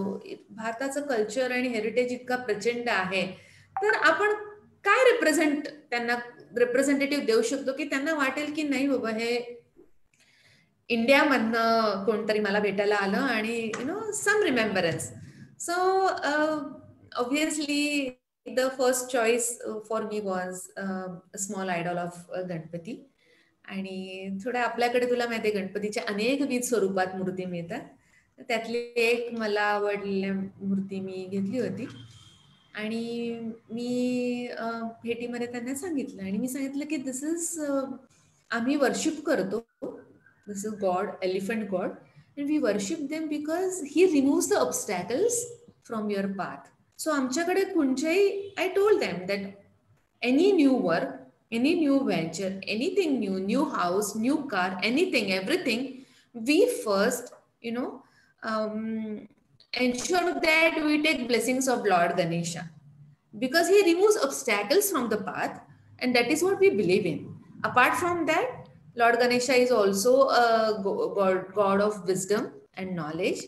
भारताचं कल्चर आणि हेरिटेज इतका प्रचंड आहे, तर आपण काय त्यांना रिप्रेझेंटेटिव्ह देऊ शकतो की त्यांना वाटेल की नाही बाबा हे इंडियामधनं कोणतरी मला भेटायला आलं आणि some remembrance. So obviously the first choice for me was small idol of Ganpati. आणि थोडं आपल्याकडे तुला माहिती आहे गणपतीच्या अनेकविध स्वरूपात मूर्ती मिळतात, त्यातली एक मला आवडलेली मूर्ती मी घेतली होती आणि मी भेटीमध्ये त्यांना सांगितलं आणि मी सांगितलं की दिस इज, आम्ही वर्शिप करतो, this is God, elephant God, and we worship them because he removes the obstacles from your path. So आमच्याकडे कुंचाई, I told them that any new work, any new venture, anything new house, new car, anything, everything, we first, ensure that we take blessings of Lord Ganesha, because he removes obstacles from the path, and that is what we believe in. Apart from that, Lord Ganesha is also a god of wisdom and knowledge,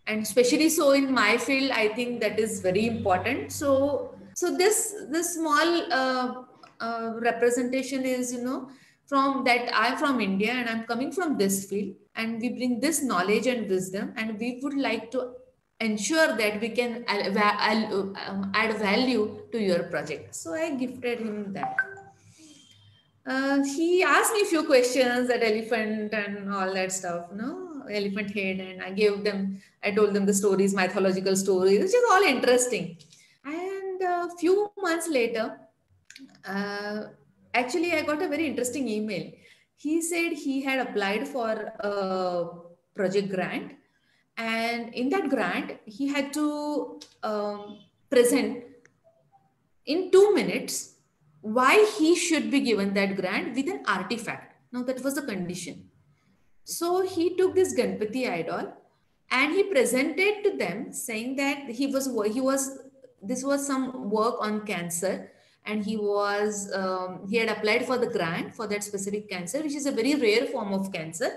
and especially so in my field, I think that is very important. So this small representation is, from that I'm from India and I'm coming from this field, and we bring this knowledge and wisdom, and we would like to ensure that we can add value to your project. So I gifted him that. He asked me a few questions at elephant and all that stuff, elephant head, and I told them the stories, mythological stories, which is all interesting. And a few months later, actually, I got a very interesting email. He said he had applied for a project grant, and in that grant, he had to present in 2 minutes why he should be given that grant with an artifact. Now, that was the condition. So he took this Ganpati idol and he presented to them, saying that this was some work on cancer, and he had applied for the grant for that specific cancer, which is a very rare form of cancer,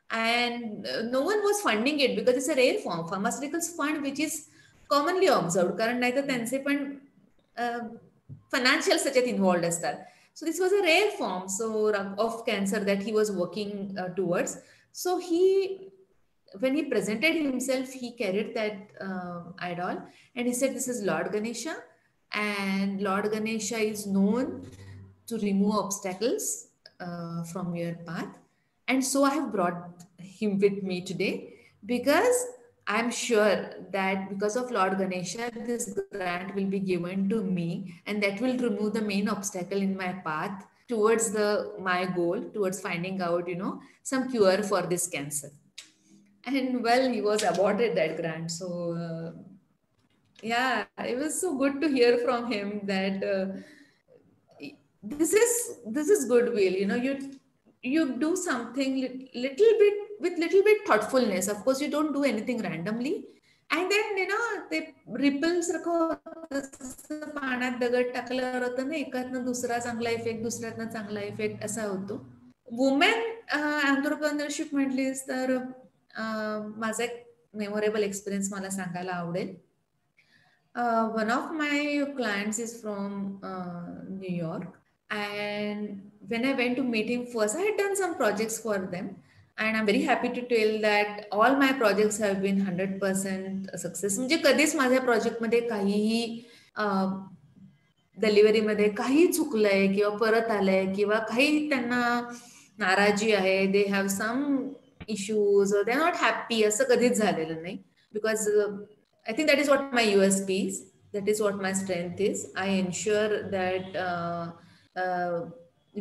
and no one was funding it because it's a rare form. Pharmaceuticals fund, which is commonly observed, कारण नाही तर त्यांचे पण financial त्याच्यात involved असतात. So this was a rare form of cancer that he was working towards. So when he presented himself, he carried that idol and he said, this is Lord Ganesha, and Lord Ganesha is known to remove obstacles from your path. And so I have brought him with me today because I'm sure that because of Lord Ganesha, this grant will be given to me, and that will remove the main obstacle in my path towards my goal, towards finding out, some cure for this cancer. And well, he was awarded that grant. So yeah, it was so good to hear from him that this is goodwill. You do something little bit thoughtfulness. Of course, you don't do anything randomly. And then, ते ripple सारखं पाण्यात दगड टाकल्यावर होतं ना, एकातनं दुसरा चांगला effect, दुसऱ्यातनं चांगला इफेक्ट असा होतो. वुमेन एंटरप्रेन्योरशिप म्हटलीस तर माझा एक मेमोरेबल एक्सपिरियन्स मला सांगायला आवडेल. One of my clients is from New York, And when I went to meet him first, I had done some projects for them. And I'm very happy to tell that all my projects have been 100% success. म्हणजे कधीच माझ्या प्रोजेक्टमध्ये काहीही डिलिव्हरीमध्ये काही चुकलंय किंवा परत आलंय किंवा काही त्यांना नाराजी आहे, they have some issues, they are not happy, असं कधीच झालेलं नाही. Because I think that is what my USP is. That is what my strength is. I ensure that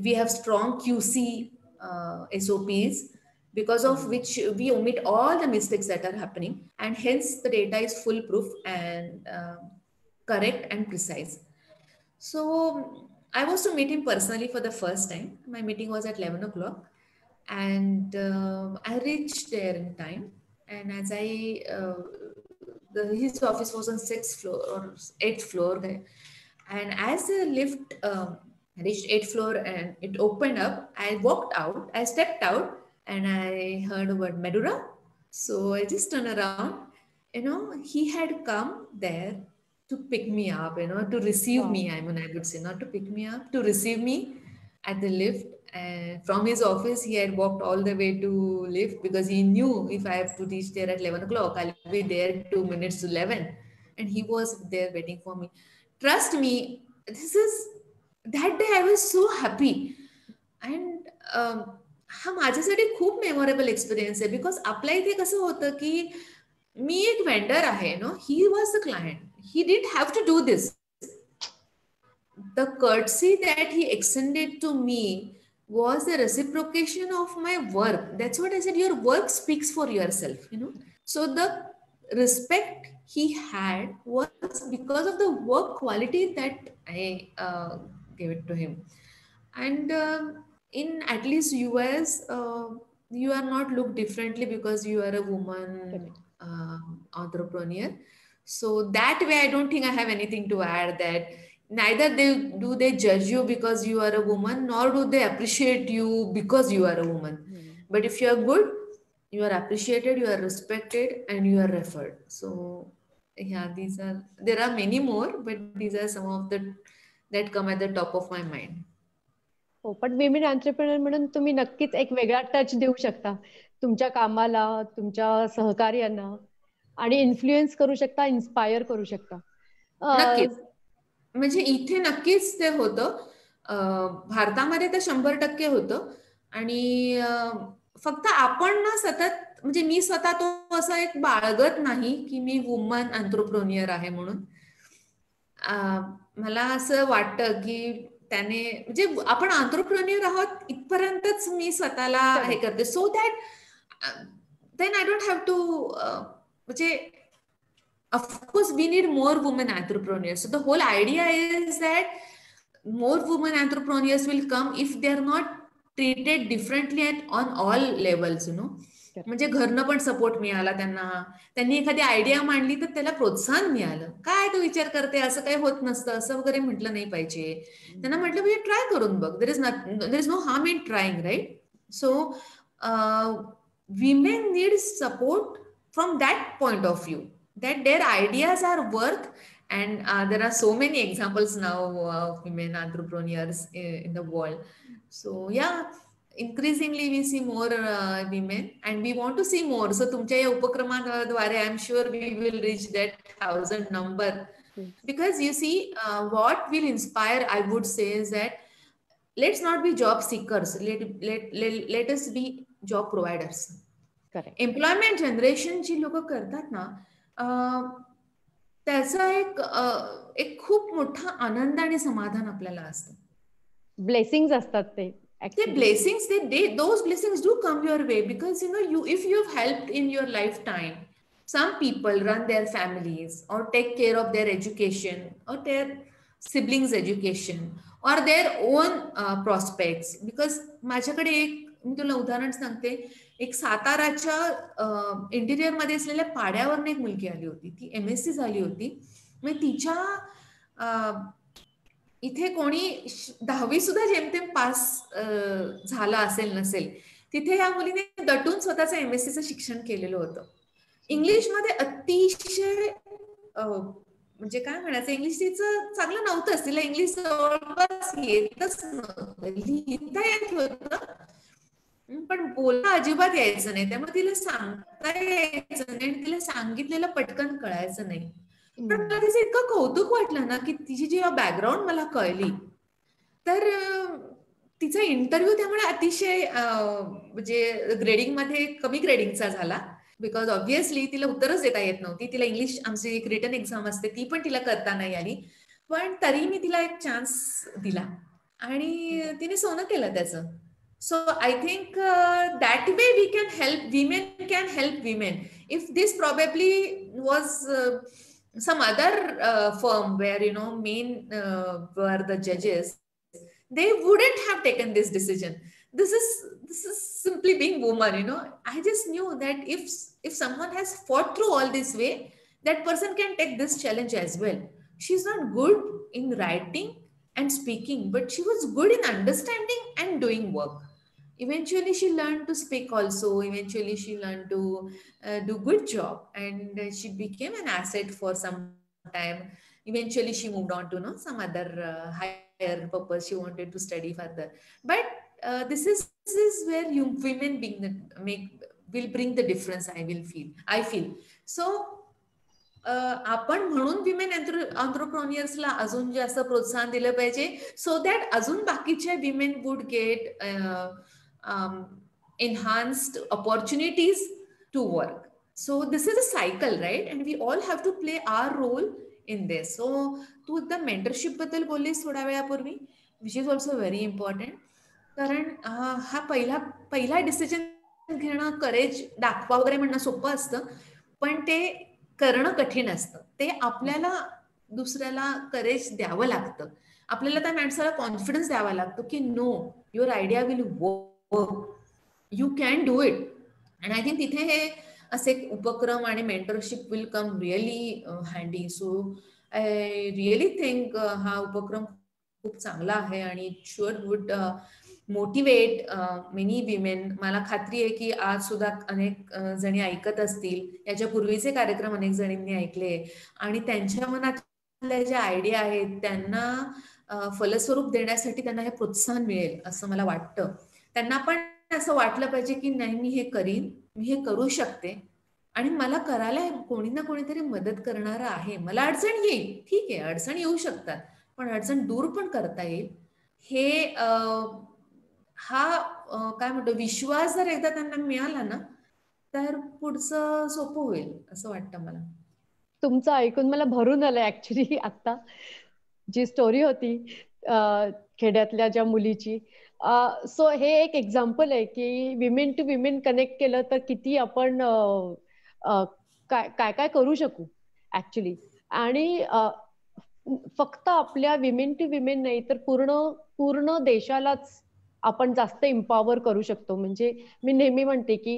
we have strong QC SOPs, because of which we omit all the mistakes that are happening, and hence the data is foolproof and correct and precise. So I was to meet him personally for the first time. My meeting was at 11 o'clock, and I reached there in time. And as his office was on 6th floor or 8th floor, and as the lift reached 8th floor and it opened up, I walked out, I stepped out, and I heard a word, Madhura. So I just turned around. He had come there to pick me up, to receive me. I would say, not to pick me up, to receive me at the lift. And from his office, he had walked all the way to lift, because he knew if I have to reach there at 11 o'clock, I'll be there 2 minutes to 11. And he was there waiting for me. Trust me, that day I was so happy. And हा माझ्यासाठी खूप memorable experience आहे. Because आपल्या इथे कसं होतं की मी एक वेंडर आहे, he was the client, he didn't have to do this. The courtesy that he extended to me was the reciprocation of my work. That's what I said, your work speaks for yourself, So the respect he had was because of the work quality that I gave it to him. And in at least US, you are not looked differently because you are a woman entrepreneur. So that way, I don't think I have anything to add. That neither they judge you because you are a woman, nor do they appreciate you because you are a woman. But if you are good, you are appreciated, you are respected, and you are referred. So yeah, there are many more, but these are some of that come at the top of my mind. हो, पण women entrepreneur म्हणून तुम्ही नक्कीच एक वेगळा touch देऊ शकता तुमच्या कामाला, तुमच्या सहकार्यांना, आणि इन्फ्लुएन्स करू शकता, इन्स्पायर करू शकता. नक्कीच. म्हणजे इथे नक्कीच ते होतं. भारतामध्ये तर 100% होतं. आणि फक्त आपण ना सतत, म्हणजे मी स्वतः तो असं एक बाळगत नाही की मी वुमन एंटरप्रेन्योर आहे म्हणून. मला असं वाटतं की त्याने, म्हणजे आपण एंटरप्रेन्योर आहोत इथपर्यंतच मी स्वतःला हे करते, so that then I don't have to, म्हणजे of course we need more women entrepreneurs. So the whole idea is that more women entrepreneurs will come if they are not treated differently on all levels, म्हणजे घरनं पण support मिळाला त्यांना, त्यांनी एखादी idea मांडली तर त्याला प्रोत्साहन मिळालं. काय तू विचार करते, असं काही होत नसतं, असं वगैरे म्हटलं नाही पाहिजे. त्यांना म्हटलं म्हणजे ट्राय करून बघ, there is no harm in trying, right? So women need support from that point of view, that their ideas are worth. And there are so many examples now of women entrepreneurs in the world. So yeah, increasingly we see more women, and we want to see more. So तुमच्या या उपक्रमाद्वारे I am sure we will reach that 1,000 number. Because you see, what will inspire, I would say, is that let's not be job seekers, let us be job providers. Correct. Employment generation जी लोक करतात ना, त्याचा एक खूप मोठा आनंद आणि समाधान आपल्याला असतं. ब्लेसिंग्स असतात ते blessings, those blessings do come your way, because if you've helped in your lifetime some people run their families or take care of their education or their siblings education or their own prospects. Because माझ्याकडे मी तुला उदाहरण सांगते, एक साताराच्या interior मध्ये असलेल्या पाड्यावरून एक मुलगी आली होती, ती MSc झाली होती. मग तिच्या इथे कोणी 10वी सुद्धा जेमतेम पास झाला असेल नसेल, तिथे या मुलीने दटून स्वतःचं MScचं शिक्षण केलेलं होतं. इंग्लिशमध्ये अतिशय म्हणजे काय म्हणायचं, इंग्लिश तिचं चांगलं नव्हतंच, तिला इंग्लिश जवळपास येतच नव्हतं, लिहिता येत होतं पण बोलता अजिबात यायचं नाही, त्यामुळे तिला सांगता यायचं नाही आणि तिला सांगितलेलं पटकन कळायचं नाही. पण मला तिचं इतकं कौतुक वाटलं ना की तिची जेव्हा बॅकग्राऊंड मला कळली तर तिचा इंटरव्ह्यू त्यामुळे अतिशय म्हणजे ग्रेडिंग मध्ये कमी ग्रेडिंगचा झाला, बिकॉज ऑब्व्हियसली तिला उत्तरच देता येत नव्हती. तिला इंग्लिश आमची एक रिटन एक्झाम असते ती पण तिला करता नाही आली, पण तरी मी तिला एक चान्स दिला आणि तिने सोनं केलं त्याचं. So I think that way we can help women, can help women. If this probably was some other firm where men were the judges, they wouldn't have taken this decision. This is simply being woman. I just knew that if someone has fought through all this way, that person can take this challenge as well. She's not good in writing and speaking, but she was good in understanding and doing work. Eventually she learned to speak also. Eventually she learned to do good job, and she became an asset for some time. Eventually she moved on to some other higher purpose. She wanted to study further, but this is where you women being the make will bring the difference. I feel so. आपण म्हणून women एंटरप्रेन्युअर्सला अजून जास्त प्रोत्साहन दिलं पाहिजे, so that अजून बाकीच्या women would get enhanced opportunities to work. So this is a cycle, right? And we all have to play our role in this. So तू एकदा मेंटरशिप बद्दल बोललीस थोड्या वेळापूर्वी, which is also very important. कारण हा पहिला डिसिजन घेणं, करेज दाखवा वगैरे म्हणणं सोपं असतं, पण ते करणं कठीण असतं. ते आपल्याला दुसऱ्याला करेज द्यावं लागतं, आपल्याला त्या माणसाला कॉन्फिडन्स द्यावा लागतो की no, your idea will work, you can do it. And I think तिथे हे असे उपक्रम आणि mentorship will come really handy. So I really think हा उपक्रम खूप चांगला आहे आणि it sure would motivate many women. मला खात्री आहे की आज सुद्धा अनेक जणी ऐकत असतील, याच्या पूर्वीचे कार्यक्रम अनेक जणींनी ऐकले आणि त्यांच्या मनातल्या ज्या आयडिया आहेत त्यांना फलस्वरूप देण्यासाठी त्यांना हे प्रोत्साहन मिळेल असं मला वाटतं. त्यांना पण असं वाटलं पाहिजे की नाही, मी हे करीन, मी हे करू शकते आणि मला करायला कोणी ना कोणीतरी मदत करणारं आहे. मला अडचण येईल, ठीक आहे, अडचण येऊ शकतात, पण अडचण दूर पण करता येईल. हे हा काय म्हणतो विश्वास जर एकदा त्यांना मिळाला ना, तर पुढचं सोपं होईल असं वाटतं मला. तुमचं ऐकून मला भरून आलं ऍक्च्युली. आता जी स्टोरी होती खेड्यातल्या ज्या मुलीची, सो हे एक एक्झाम्पल आहे की विमेन टू विमेन कनेक्ट केलं तर किती आपण काय काय काय करू शकू ऍक्च्युली. आणि फक्त आपल्या विमेन टू विमेन नाही तर पूर्ण देशालाच आपण जास्त एम्पॉवर करू शकतो. म्हणजे मी नेहमी म्हणते की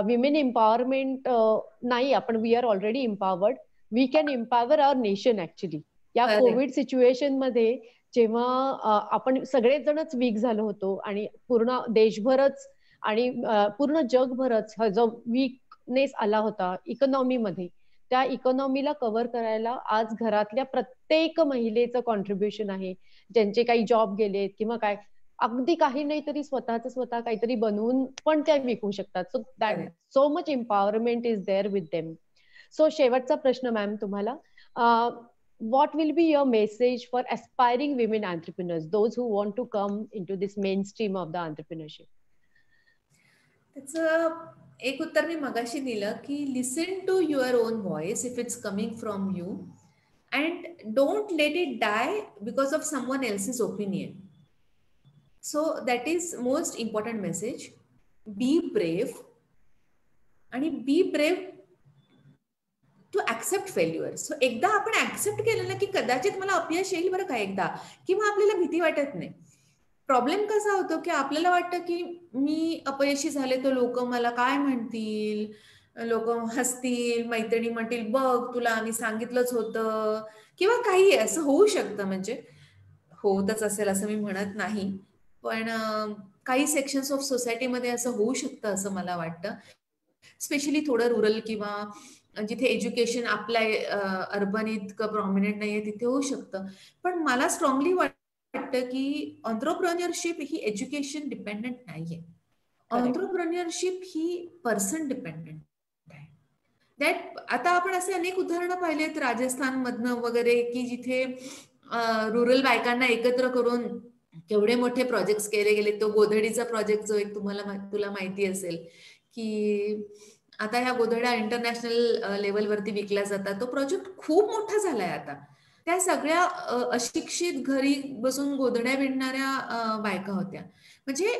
विमेन एम्पॉवरमेंट नाही, आपण we are already empowered, we can empower our nation actually. या कोविड सिच्युएशन मध्ये जेव्हा आपण सगळेच जणच वीक झालो होतो आणि पूर्ण देशभरच आणि पूर्ण जगभरच हा जो वीकनेस आला होता इकॉनॉमीमध्ये, त्या इकॉनॉमीला कव्हर करायला आज घरातल्या प्रत्येक महिलेचं कॉन्ट्रीब्युशन आहे. ज्यांचे काही जॉब गेलेत किंवा काय, अगदी काही नाही तरी स्वतः काहीतरी बनवून पण त्या विकू शकतात. So that so much empowerment is there with them. So शेवटचा प्रश्न मॅम तुम्हाला, what will be your message for aspiring women entrepreneurs, those who want to come into this mainstream of the entrepreneurship? त्याचं एक उत्तर मी मगाशी दिलं की listen to your own voice if it's coming from you, and don't let it die because of someone else's opinion. So that is most important message. Be brave, आणि be brave to accept failure. So एकदा आपण accept केलं ना की कदाचित मला अपयश येईल बरं का एकदा, किंवा आपल्याला भीती वाटत नाही. प्रॉब्लेम कसा होतो की आपल्याला वाटतं की मी अपयशी झाले तर लोक मला काय म्हणतील, लोक हसतील, मैत्रिणी म्हणतील बघ तुला आम्ही सांगितलंच होतं, किंवा काही असं होऊ शकतं. म्हणजे होतच असेल असं मी म्हणत नाही, पण काही सेक्शन्स ऑफ सोसायटीमध्ये असं होऊ शकतं असं मला वाटतं. स्पेशली थोडं रुरल किंवा जिथे एज्युकेशन आपल्या अर्बन इतकं प्रॉमिनंट नाहीये तिथे होऊ शकतं. पण मला स्ट्रॉंगली वाटतं की एंटरप्रेन्योरशिप ही एज्युकेशन डिपेंडंट नाहीये. एंटरप्रेन्योरशिप ही पर्सन डिपेंडंट आहे. दॅट आता आपण असे अनेक उदाहरणं पाहिलेत राजस्थानमधनं वगैरे की जिथे रुरल बायकांना एकत्र करून केवढे मोठे प्रोजेक्ट्स केले गेले. तो गोधडीचा प्रोजेक्ट जो एक तुला माहिती असेल की आता ह्या गोधड्या इंटरनॅशनल लेवलवरती विकल्या जातात. तो प्रोजेक्ट खूप मोठा झालाय आता. त्या सगळ्या अशिक्षित घरी बसून गोधड्या विणणाऱ्या बायका होत्या. म्हणजे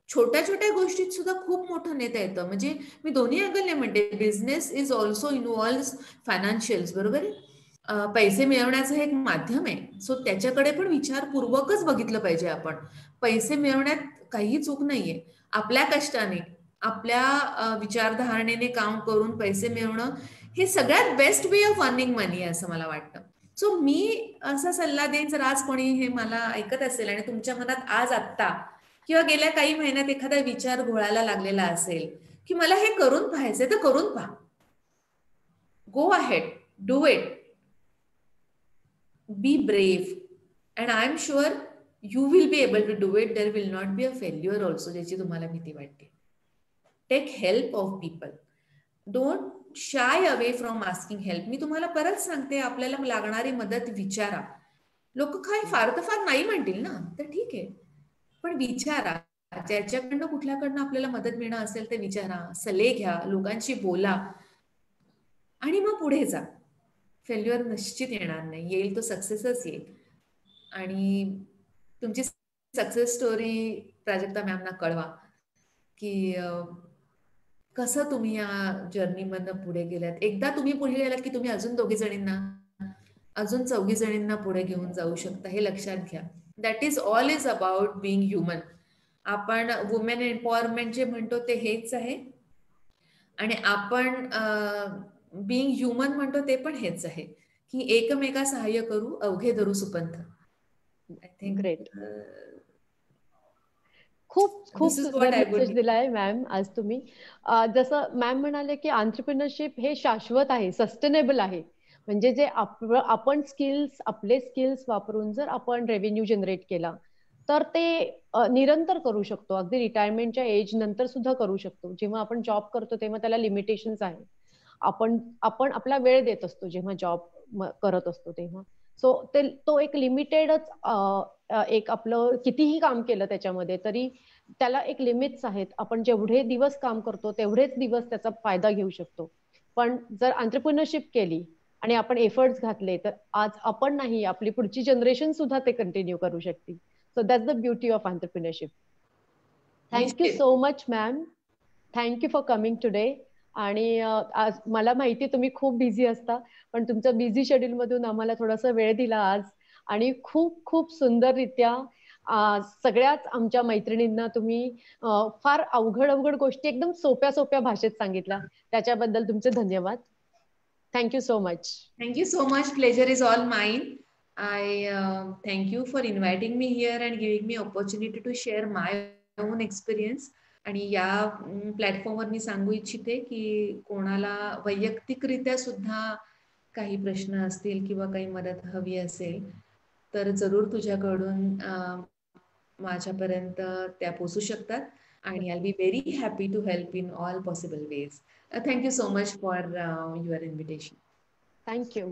छोट्या छोट्या गोष्टीत सुद्धा खूप मोठं नेता येतं. म्हणजे मी दोन्ही अँगलने म्हणते, business is also involve financials, बरोबर आहे. पैसे मिळवण्याचं हे एक माध्यम आहे. सो त्याच्याकडे पण विचारपूर्वकच बघितलं पाहिजे आपण. पैसे मिळवण्यात काही चूक नाहीये. आपल्या कष्टाने, आपल्या विचारधारणेने काम करून पैसे मिळवणं हे सगळ्यात best way of earning money आहे असं मला वाटतं. सो मी असा सल्ला देईन, जर आज कोणी हे मला ऐकत असेल आणि तुमच्या मनात आज आत्ता किंवा गेल्या काही महिन्यात एखादा विचार घोळायला लागलेला असेल की मला हे करून पाहायचंय, तर करून पहा. Go ahead, do it, be brave, and I am sure you will be able to do it. There will not be a failure also ज्याची तुम्हाला भीती वाटते. Take help of people. Don't shy away from asking help. मी तुम्हाला परत सांगते, आपल्याला लागणारी मदत विचारा. लोक काय फार तर फार नाही म्हणतील ना, तर ठीक आहे, पण विचारा. ज्याच्याकडनं कुठल्याकडनं आपल्याला मदत मिळणं असेल ते विचारा, सल्ले घ्या, लोकांशी बोला आणि मग पुढे जा. फेल्युअर निश्चित येणार नाही, येईल तो सक्सेसच येईल. आणि तुमची सक्सेस स्टोरी प्राजक्ता मॅमना कळवा की कसं तुम्ही या जर्नीमधनं पुढे गेलात. एकदा तुम्ही पुढे गेलात की तुम्ही अजून 2 जणींना, अजून 4 जणींना पुढे घेऊन जाऊ शकता. हे लक्षात घ्या. That is all is about being human. आपण वुमेन एम्पॉवरमेंट जे म्हणतो ते हेच आहे, आणि आपण बिईंग ह्युमन म्हणतो ते पण हेच आहे की एकमेका सहाय्य करू, अवघे धरू सुपंथ. I think great. खूप खूप सुंदर मेसेज दिलाय मॅम आज तुम्ही. जसं मॅम म्हणाले की एंटरप्रेन्योरशिप हे शाश्वत आहे, सस्टेनेबल आहे. म्हणजे जे आपण आपले स्किल्स वापरून जर आपण रेव्हेन्यू जनरेट केला तर ते निरंतर करू शकतो. अगदी रिटायरमेंटच्या एज नंतर सुद्धा करू शकतो. जेव्हा आपण जॉब करतो तेव्हा त्याला लिमिटेशन्स आहे. आपण आपला वेळ देत असतो जेव्हा जॉब करत असतो तेव्हा. सो तो एक लिमिटेडच एक आपलं कितीही काम केलं त्याच्यामध्ये तरी त्याला एक लिमिट्स आहेत. आपण जेवढे दिवस काम करतो तेवढेच दिवस त्याचा फायदा घेऊ शकतो. पण जर एंटरप्रेन्योरशिप केली आणि आपण एफर्ट्स घातले तर आज आपण नाही, आपली पुढची जनरेशन सुद्धा ते कंटिन्यू करू शकते. So that's the beauty of entrepreneurship. Thank you so much ma'am. Thank you for coming today. आणि आज मला माहिती तुम्ही खूप बिझी असता, पण तुमच्या बिझी शेड्यूल मधून आम्हाला थोडासा वेळ दिला आज, आणि खूप खूप सुंदररित्या सगळ्याच आमच्या मैत्रिणींना तुम्ही फार अवघड गोष्टी एकदम सोप्या सोप्या भाषेत सांगितल्या. त्याच्याबद्दल तुमचे धन्यवाद. Thank you so much. Thank you so much. Pleasure is all mine. I thank you for inviting me here and giving me opportunity to share my own experience. आणि या प्लॅटफॉर्मवर मी सांगू इच्छिते की कोणाला वैयक्तिकरित्या सुद्धा काही प्रश्न असतील किंवा काही मदत हवी असेल तर जरूर तुझ्याकडून माझ्यापर्यंत त्या पोहोचू शकतात. आणि I be very happy to help in all possible ways. Thank you so much for your invitation. Thank you.